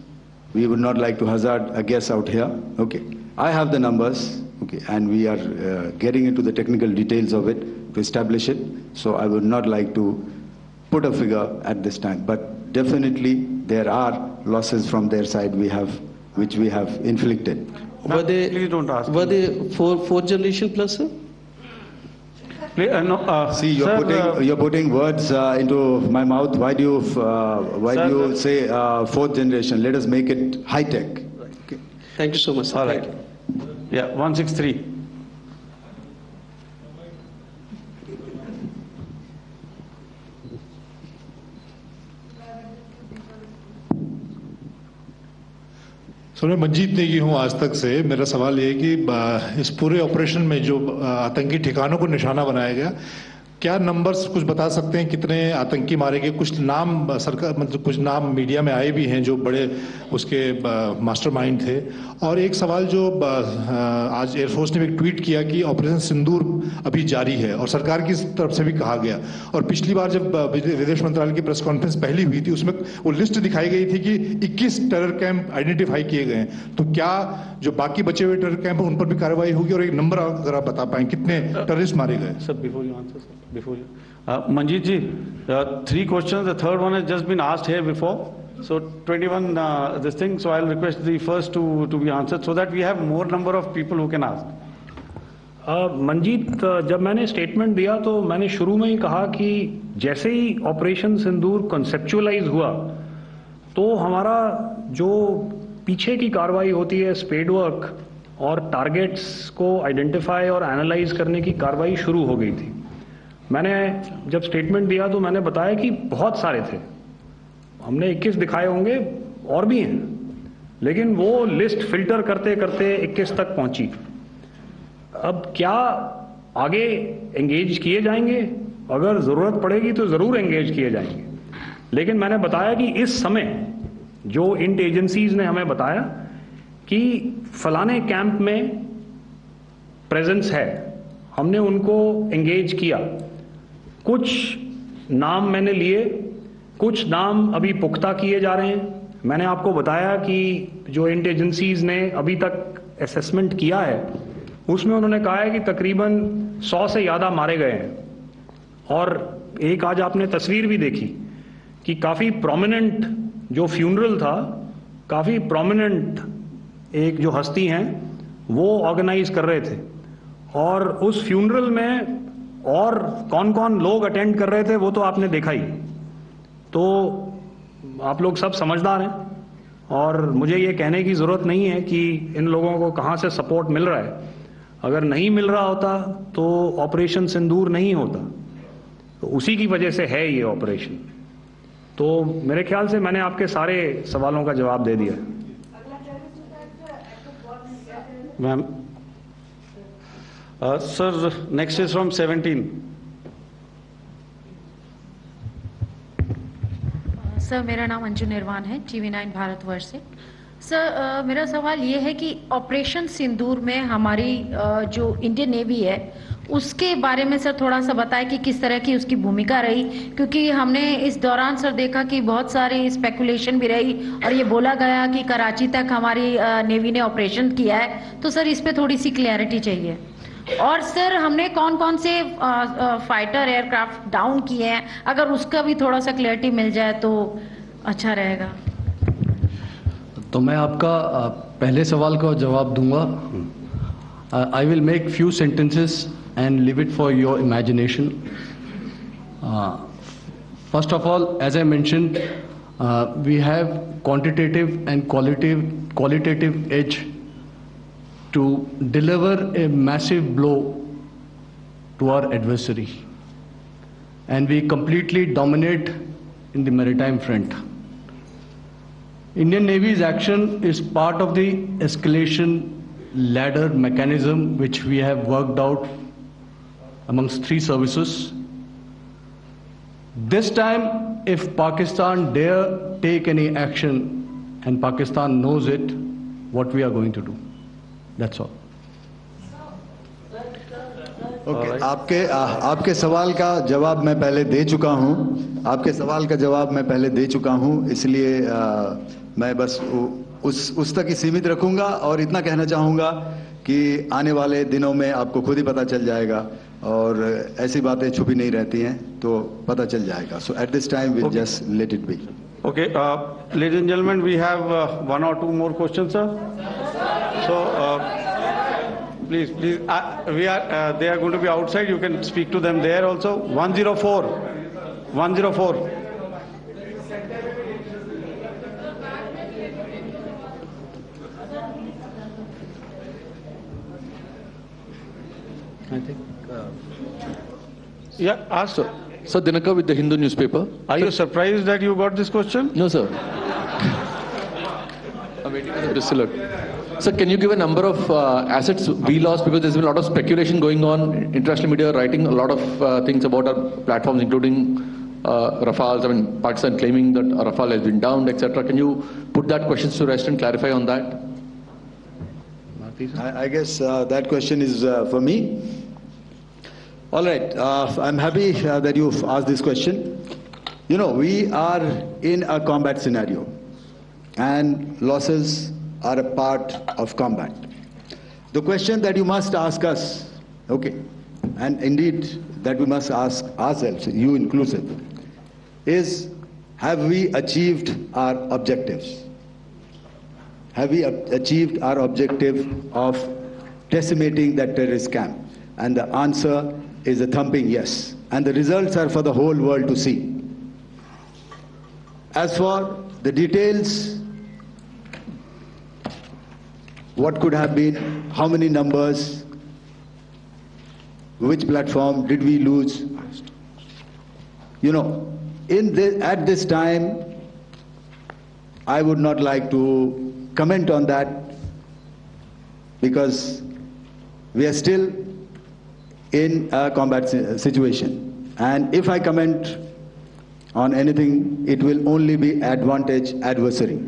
we would not like to hazard a guess out here. Okay. I have the numbers. Okay. And we are getting into the technical details of it to establish it. So I would not like to put a figure at this time, but definitely there are losses from their side which we have inflicted. Were they, please don't ask. Were they fourth generation plus, sir? See, you're putting words into my mouth. Why do you say fourth generation? Let us make it high tech. Okay. Thank you so much, sir. All right. Yeah, 163. Sir मैं मंजीत नेगी हूँ आज तक से। मेरा सवाल ये है कि इस पूरे ऑपरेशन में जो आतंकी ठिकानों को निशाना बनाया गया, क्या नंबर्स कुछ बता सकते हैं कितने आतंकी मारे गए? कुछ नाम सरकार मतलब कुछ नाम मीडिया में आए भी हैं जो बड़े उसके मास्टरमाइंड थे। और एक सवाल जो आज एयरफोर्स ने भी ट्वीट किया कि ऑपरेशन सिंदूर अभी जारी है और सरकार की तरफ से भी कहा गया, और पिछली बार जब विदेश मंत्रालय की प्रेस कॉन्फ्रेंस पहली हुई थी उसमें वो लिस्ट दिखाई गई थी कि 21 टेरर कैंप आइडेंटिफाई किए गए हैं। तो क्या जो बाकी बचे हुए टेरर कैंप उन पर भी कार्रवाई होगी? और एक नंबर अगर आप बता पाएं कितने टेररिस्ट मारे गए? Sir before you answer sir, before you. Manjeet ji, 3 questions. The third one has just been asked here before. So 21 this thing. So I'll request the first to be answered so that we have more number of people who can ask. Manjeet, जब मैंने statement दिया तो मैंने शुरू में ही कहा कि जैसे ही ऑपरेशन सिंदूर कॉन्सेप्चुअलाइज हुआ तो हमारा जो पीछे की कार्रवाई होती है स्पेड वर्क और टारगेट्स को आइडेंटिफाई और एनालाइज करने की कार्रवाई शुरू हो गई थी। मैंने जब स्टेटमेंट दिया तो मैंने बताया कि बहुत सारे थे, हमने 21 दिखाए होंगे और भी हैं, लेकिन वो लिस्ट फिल्टर करते करते 21 तक पहुंची। अब क्या आगे एंगेज किए जाएंगे? अगर जरूरत पड़ेगी तो जरूर एंगेज किए जाएंगे। लेकिन मैंने बताया कि इस समय जो इंट एजेंसीज ने हमें बताया कि फलाने कैंप में प्रेजेंस है, हमने उनको एंगेज किया। कुछ नाम मैंने लिए, कुछ नाम अभी पुख्ता किए जा रहे हैं। मैंने आपको बताया कि जो इंट एजेंसीज ने अभी तक असेसमेंट किया है उसमें उन्होंने कहा है कि तकरीबन 100 से ज़्यादा मारे गए हैं। और एक आज आपने तस्वीर भी देखी कि काफ़ी प्रोमिनेंट जो फ्यूनरल था, काफ़ी प्रोमिनेंट एक जो हस्ती हैं वो ऑर्गेनाइज कर रहे थे, और उस फ्यूनरल में और कौन कौन लोग अटेंड कर रहे थे वो तो आपने देखा ही। तो आप लोग सब समझदार हैं, और मुझे ये कहने की ज़रूरत नहीं है कि इन लोगों को कहाँ से सपोर्ट मिल रहा है। अगर नहीं मिल रहा होता तो ऑपरेशन सिंदूर नहीं होता, तो उसी की वजह से है ये ऑपरेशन। तो मेरे ख्याल से मैंने आपके सारे सवालों का जवाब दे दिया। Ma'am, sir, next is from 17। Sir, मेरा नाम अंजू निर्वाण है, TV9 भारतवर्ष से। सर, मेरा सवाल ये है कि ऑपरेशन सिंदूर में हमारी जो इंडियन नेवी है उसके बारे में सर थोड़ा सा बताएं कि किस तरह की उसकी भूमिका रही, क्योंकि हमने इस दौरान सर देखा कि बहुत सारी स्पेकुलेशन भी रही और ये बोला गया कि कराची तक हमारी नेवी ने ऑपरेशन किया है। तो सर इस पे थोड़ी सी क्लैरिटी चाहिए। और सर हमने कौन कौन से फाइटर एयरक्राफ्ट डाउन किए हैं, अगर उसका भी थोड़ा सा क्लैरिटी मिल जाए तो अच्छा रहेगा। तो मैं आपका पहले सवाल का जवाब दूंगा। I will make few sentences and leave it for your imagination. First of all, as I mentioned, we have quantitative and qualitative edge to deliver a massive blow to our adversary, and we completely dominate in the maritime front. Indian Navy's action is part of the escalation ladder mechanism which we have worked out amongst 3 services. This time, if Pakistan dare take any action, and Pakistan knows it, what we are going to do. That's all. Okay. आपके सवाल का जवाब मैं पहले दे चुका हूं। आपके सवाल का जवाब मैं पहले दे चुका हूं, इसलिए मैं बस उस तक ही सीमित रखूंगा और इतना कहना चाहूंगा कि आने वाले दिनों में आपको खुद ही पता चल जाएगा, और ऐसी बातें छुपी नहीं रहती हैं, तो पता चल जाएगा। So at this time we'll just let it be. Okay, ladies and gentlemen, we have 1 or 2 more questions, sir. So please, they are going to be outside. You can speak to them there also. 104. I think. Yeah, ask. Sir, Dinaka with the Hindu newspaper. Are you surprised that you got this question? No, sir. I'm waiting for the distillate. Sir, can you give a number of assets we lost, because there's been a lot of speculation going on, international media writing a lot of things about our platforms, including Rafales. I mean, Pakistan claiming that Rafale has been downed, etc. Can you put that question to rest and clarify on that? I guess that question is for me. All right, I'm happy that you've asked this question. You know, we are in a combat scenario, and losses are a part of combat. The question that you must ask us, okay, and indeed that we must ask ourselves, you inclusive, is have we achieved our objectives? Have we achieved our objective of decimating that terrorist camp? And the answer is a thumping yes. And the results are for the whole world to see. As for the details, what could have been, how many numbers, which platform did we lose? You know, at this time, I would not like to comment on that, because we are still in a combat situation. And if I comment on anything, it will only be advantage adversary.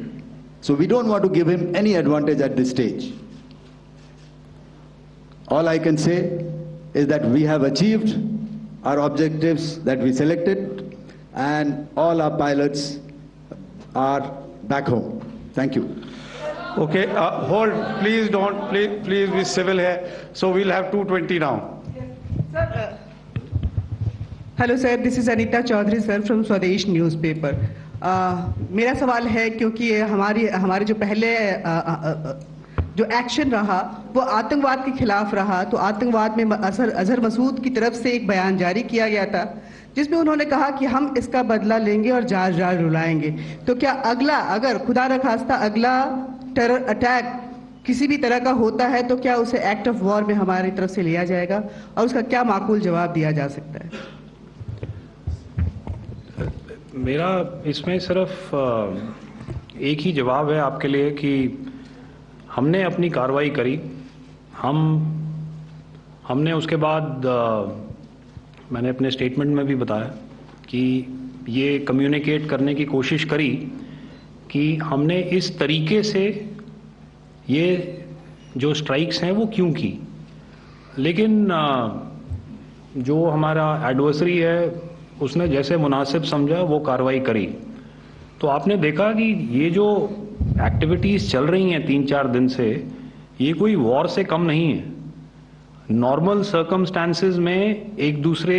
So we don't want to give him any advantage at this stage. All I can say is that we have achieved our objectives that we selected, and all our pilots are back home. Thank you. Okay, hold. Please don't. Please be civil here. So we'll have 220 now. Sir, hello sir, this is Anita Chaudhary sir from Swadesh newspaper. मेरा सवाल है क्योंकि हमारे जो पहले जो action रहा वो आतंकवाद के खिलाफ रहा, तो आतंकवाद में अजहर मसूद की तरफ से एक बयान जारी किया गया था जिसमें उन्होंने कहा कि हम इसका बदला लेंगे और जाज रुलाएंगे। तो क्या अगला, अगर खुदा न खास्ता अगला टेरर अटैक किसी भी तरह का होता है तो क्या उसे एक्ट ऑफ वॉर में हमारी तरफ से लिया जाएगा और उसका क्या माकूल जवाब दिया जा सकता है? मेरा इसमें सिर्फ एक ही जवाब है आपके लिए कि हमने अपनी कार्रवाई करी। हमने उसके बाद मैंने अपने स्टेटमेंट में भी बताया कि ये कम्युनिकेट करने की कोशिश करी कि हमने इस तरीके से ये जो स्ट्राइक्स हैं वो क्यों की, लेकिन जो हमारा एडवर्सरी है उसने जैसे मुनासिब समझा वो कार्रवाई करी। तो आपने देखा कि ये जो एक्टिविटीज़ चल रही हैं 3-4 दिन से, ये कोई वॉर से कम नहीं है। नॉर्मल सर्कमस्टांसेस में एक दूसरे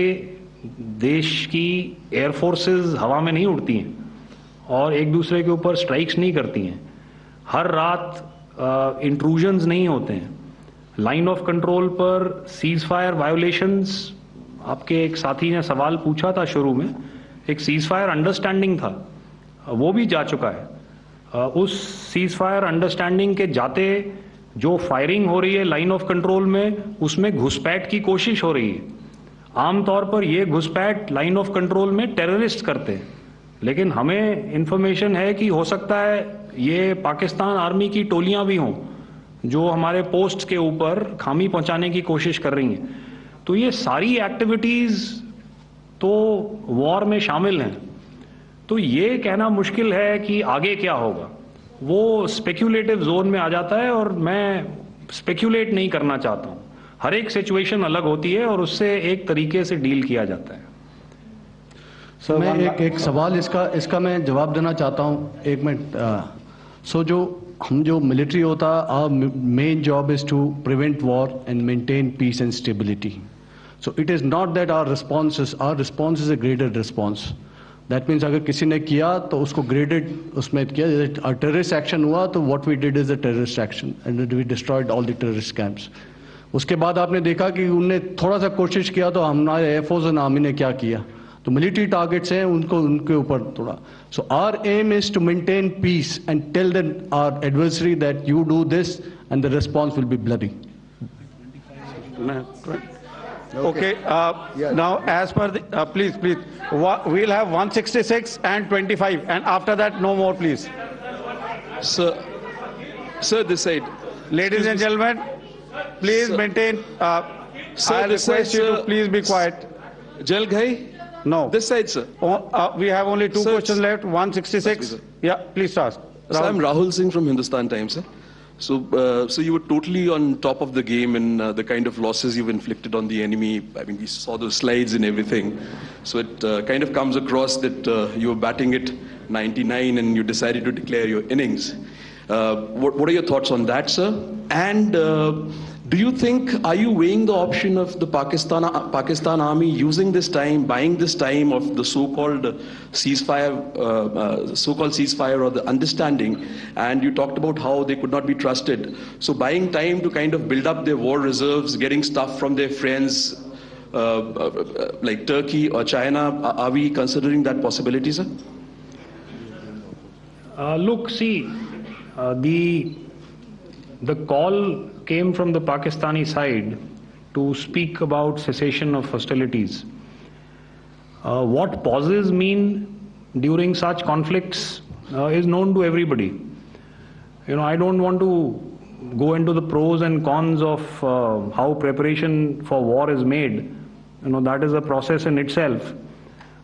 देश की एयरफोर्सेस हवा में नहीं उड़ती हैं और एक दूसरे के ऊपर स्ट्राइक्स नहीं करती हैं। हर रात इंट्रूजन्स नहीं होते हैं। लाइन ऑफ कंट्रोल पर सीज फायर वायोलेशंस, आपके एक साथी ने सवाल पूछा था शुरू में, एक सीज फायर अंडरस्टैंडिंग था, वो भी जा चुका है। उस सीज फायर अंडरस्टैंडिंग के जाते जो फायरिंग हो रही है लाइन ऑफ कंट्रोल में, उसमें घुसपैठ की कोशिश हो रही है। आमतौर पर ये घुसपैठ लाइन ऑफ कंट्रोल में टेररिस्ट करते हैं, लेकिन हमें इंफॉर्मेशन है कि हो सकता है ये पाकिस्तान आर्मी की टोलियां भी हों जो हमारे पोस्ट के ऊपर खामी पहुंचाने की कोशिश कर रही हैं। तो ये सारी एक्टिविटीज तो वॉर में शामिल हैं। तो ये कहना मुश्किल है कि आगे क्या होगा, वो स्पेक्यूलेटिव जोन में आ जाता है और मैं स्पेक्यूलेट नहीं करना चाहता हूं। हर एक सिचुएशन अलग होती है और उससे एक तरीके से डील किया जाता है। सर मैं एक सवाल इसका मैं जवाब देना चाहता हूं, 1 मिनट। जो मिलिट्री होता, our main job is to prevent war and maintain peace and stability. So it is not that our response is a graded response. That means अगर किसी ने किया तो उसको graded उसमें किया, जैसे terrorist action हुआ तो what we did is a terrorist action and we destroyed all the terrorist camps. उसके बाद आपने देखा कि उनने थोड़ा सा कोशिश किया तो हमारे एयरफोर्स और आर्मी ने क्या किया, तो मिलिट्री टारगेट्स हैं उनके ऊपर थोड़ा। So our aim is to maintain peace and tell our adversary that you do this and the response will be bloody. Okay. Now, as per the please, we'll have 166 and 25, and after that, no more, please. Sir, this side. Ladies and gentlemen, please maintain. Sir, I request you to please be quiet. Jal Ghai? No. This side, sir. We have only two questions left. 166. Yeah, please ask. So I'm Rahul Singh from Hindustan Times, sir. So you were totally on top of the game in the kind of losses you've inflicted on the enemy. I mean, we saw those slides and everything. So it kind of comes across that you were batting it 99 and you decided to declare your innings. What are your thoughts on that, sir? And do you think, are you weighing the option of the Pakistan army using this time, buying this time of the so-called ceasefire or the understanding? And you talked about how they could not be trusted. So buying time to kind of build up their war reserves, getting stuff from their friends like Turkey or China, are we considering that possibility, sir? Look, see, the call came from the Pakistani side to speak about cessation of hostilities. What pauses mean during such conflicts is known to everybody. You know, I don't want to go into the pros and cons of how preparation for war is made. You know, that is a process in itself.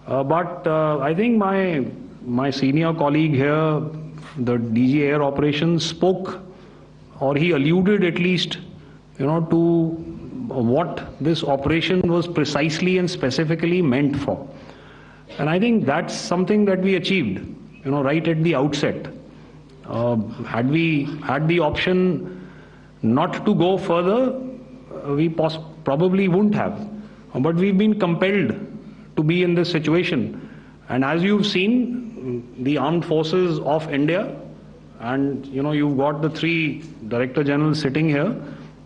But I think my senior colleague here, the DG Air Operations, spoke, or he alluded at least, to what this operation was precisely and specifically meant for. And I think that's something that we achieved, right at the outset. Had we had the option not to go further, we probably wouldn't have. But we've been compelled to be in this situation. And as you've seen, the armed forces of India, and you've got the 3 Director Generals sitting here,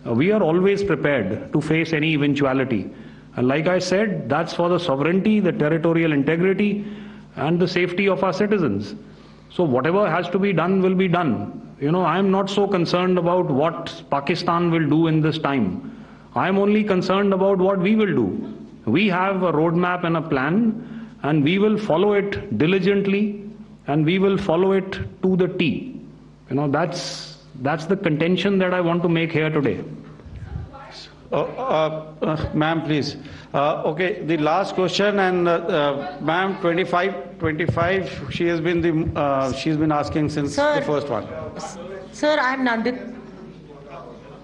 we are always prepared to face any eventuality. And like I said, that's for the sovereignty, the territorial integrity, and the safety of our citizens. So whatever has to be done will be done. I'm not so concerned about what Pakistan will do in this time. I'm only concerned about what we will do. We have a roadmap and a plan, and we will follow it diligently, and we will follow it to the T. That's the contention that I want to make here today. Ma'am, please. Okay, the last question, and ma'am, 25. She's been asking since the first one. Sir, I'm Nandita.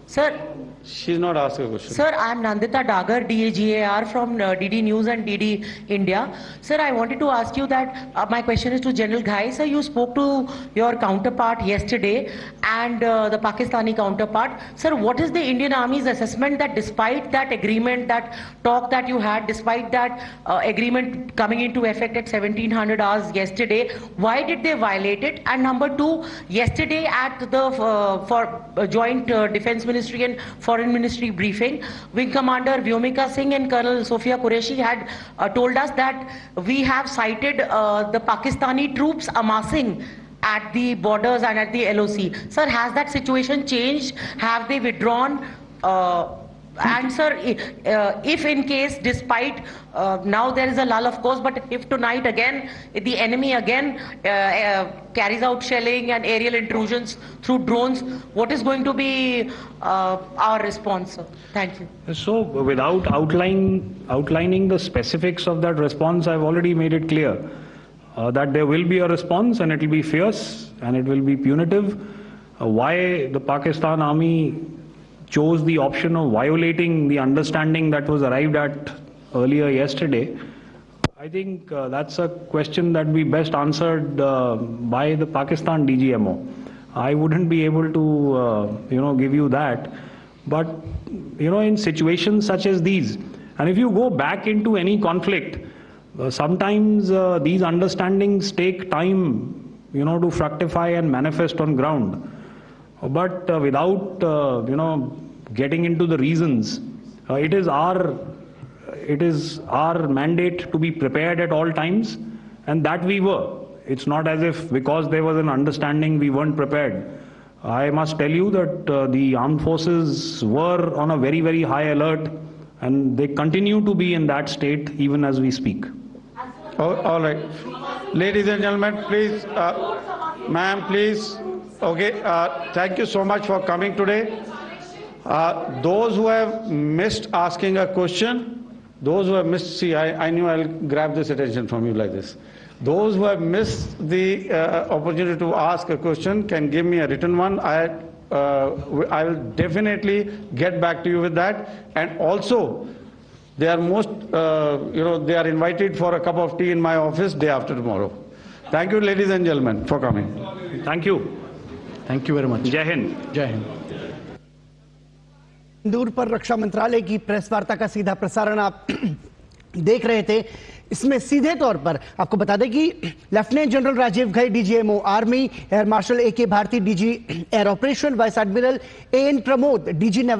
Sir. She's not asking a question. Sir, I'm Nandita Dagar, DAGAR from DD News and DD India. Sir, I wanted to ask you that my question is to General Ghai. Sir, you spoke to your counterpart yesterday and the Pakistani counterpart. Sir, what is the Indian Army's assessment that despite that agreement, that talk that you had, despite that agreement coming into effect at 1700 hours yesterday, why did they violate it? And number 2, yesterday at the Joint Defense Ministry and Foreign Ministry briefing, Wing Commander Vyomika Singh and Colonel Sophia Qureshi had told us that we have cited the Pakistani troops amassing at the borders and at the LOC. Sir, has that situation changed? Have they withdrawn? And sir, if in case, despite now there is a lull, of course, but if tonight again the enemy again carries out shelling and aerial intrusions through drones, what is going to be our response, sir? Thank you. So without outlining the specifics of that response, I've already made it clear that there will be a response, and it will be fierce and it will be punitive. Why the Pakistan Army chose the option of violating the understanding that was arrived at earlier yesterday, I think that's a question that we best answered by the Pakistan DGMO. I wouldn't be able to, give you that. But, in situations such as these, and if you go back into any conflict, sometimes these understandings take time, to fructify and manifest on ground. But without, getting into the reasons, it is our mandate to be prepared at all times, and that we were. It's not as if because there was an understanding we weren't prepared. I must tell you that the armed forces were on a very, very high alert, and they continue to be in that state even as we speak. All right. Ladies and gentlemen, please, ma'am, please. Okay, thank you so much for coming today. Those who have missed asking a question, those who have missed, see, I knew I'll grab this attention from you like this. Those who have missed the opportunity to ask a question can give me a written one. I will definitely get back to you with that. And also, they are they are invited for a cup of tea in my office day after tomorrow. Thank you, ladies and gentlemen, for coming. Thank you. Thank you very much. Jai Hind. Jai Hind. सिंदूर पर रक्षा मंत्रालय की press वार्ता का सीधा प्रसारण आप देख रहे थे। इसमें सीधे तौर पर आपको बता दें कि lieutenant general Rajiv Ghai DGMO army, air marshal AK Bharti DG air operation, vice admiral AN Pramod DG naval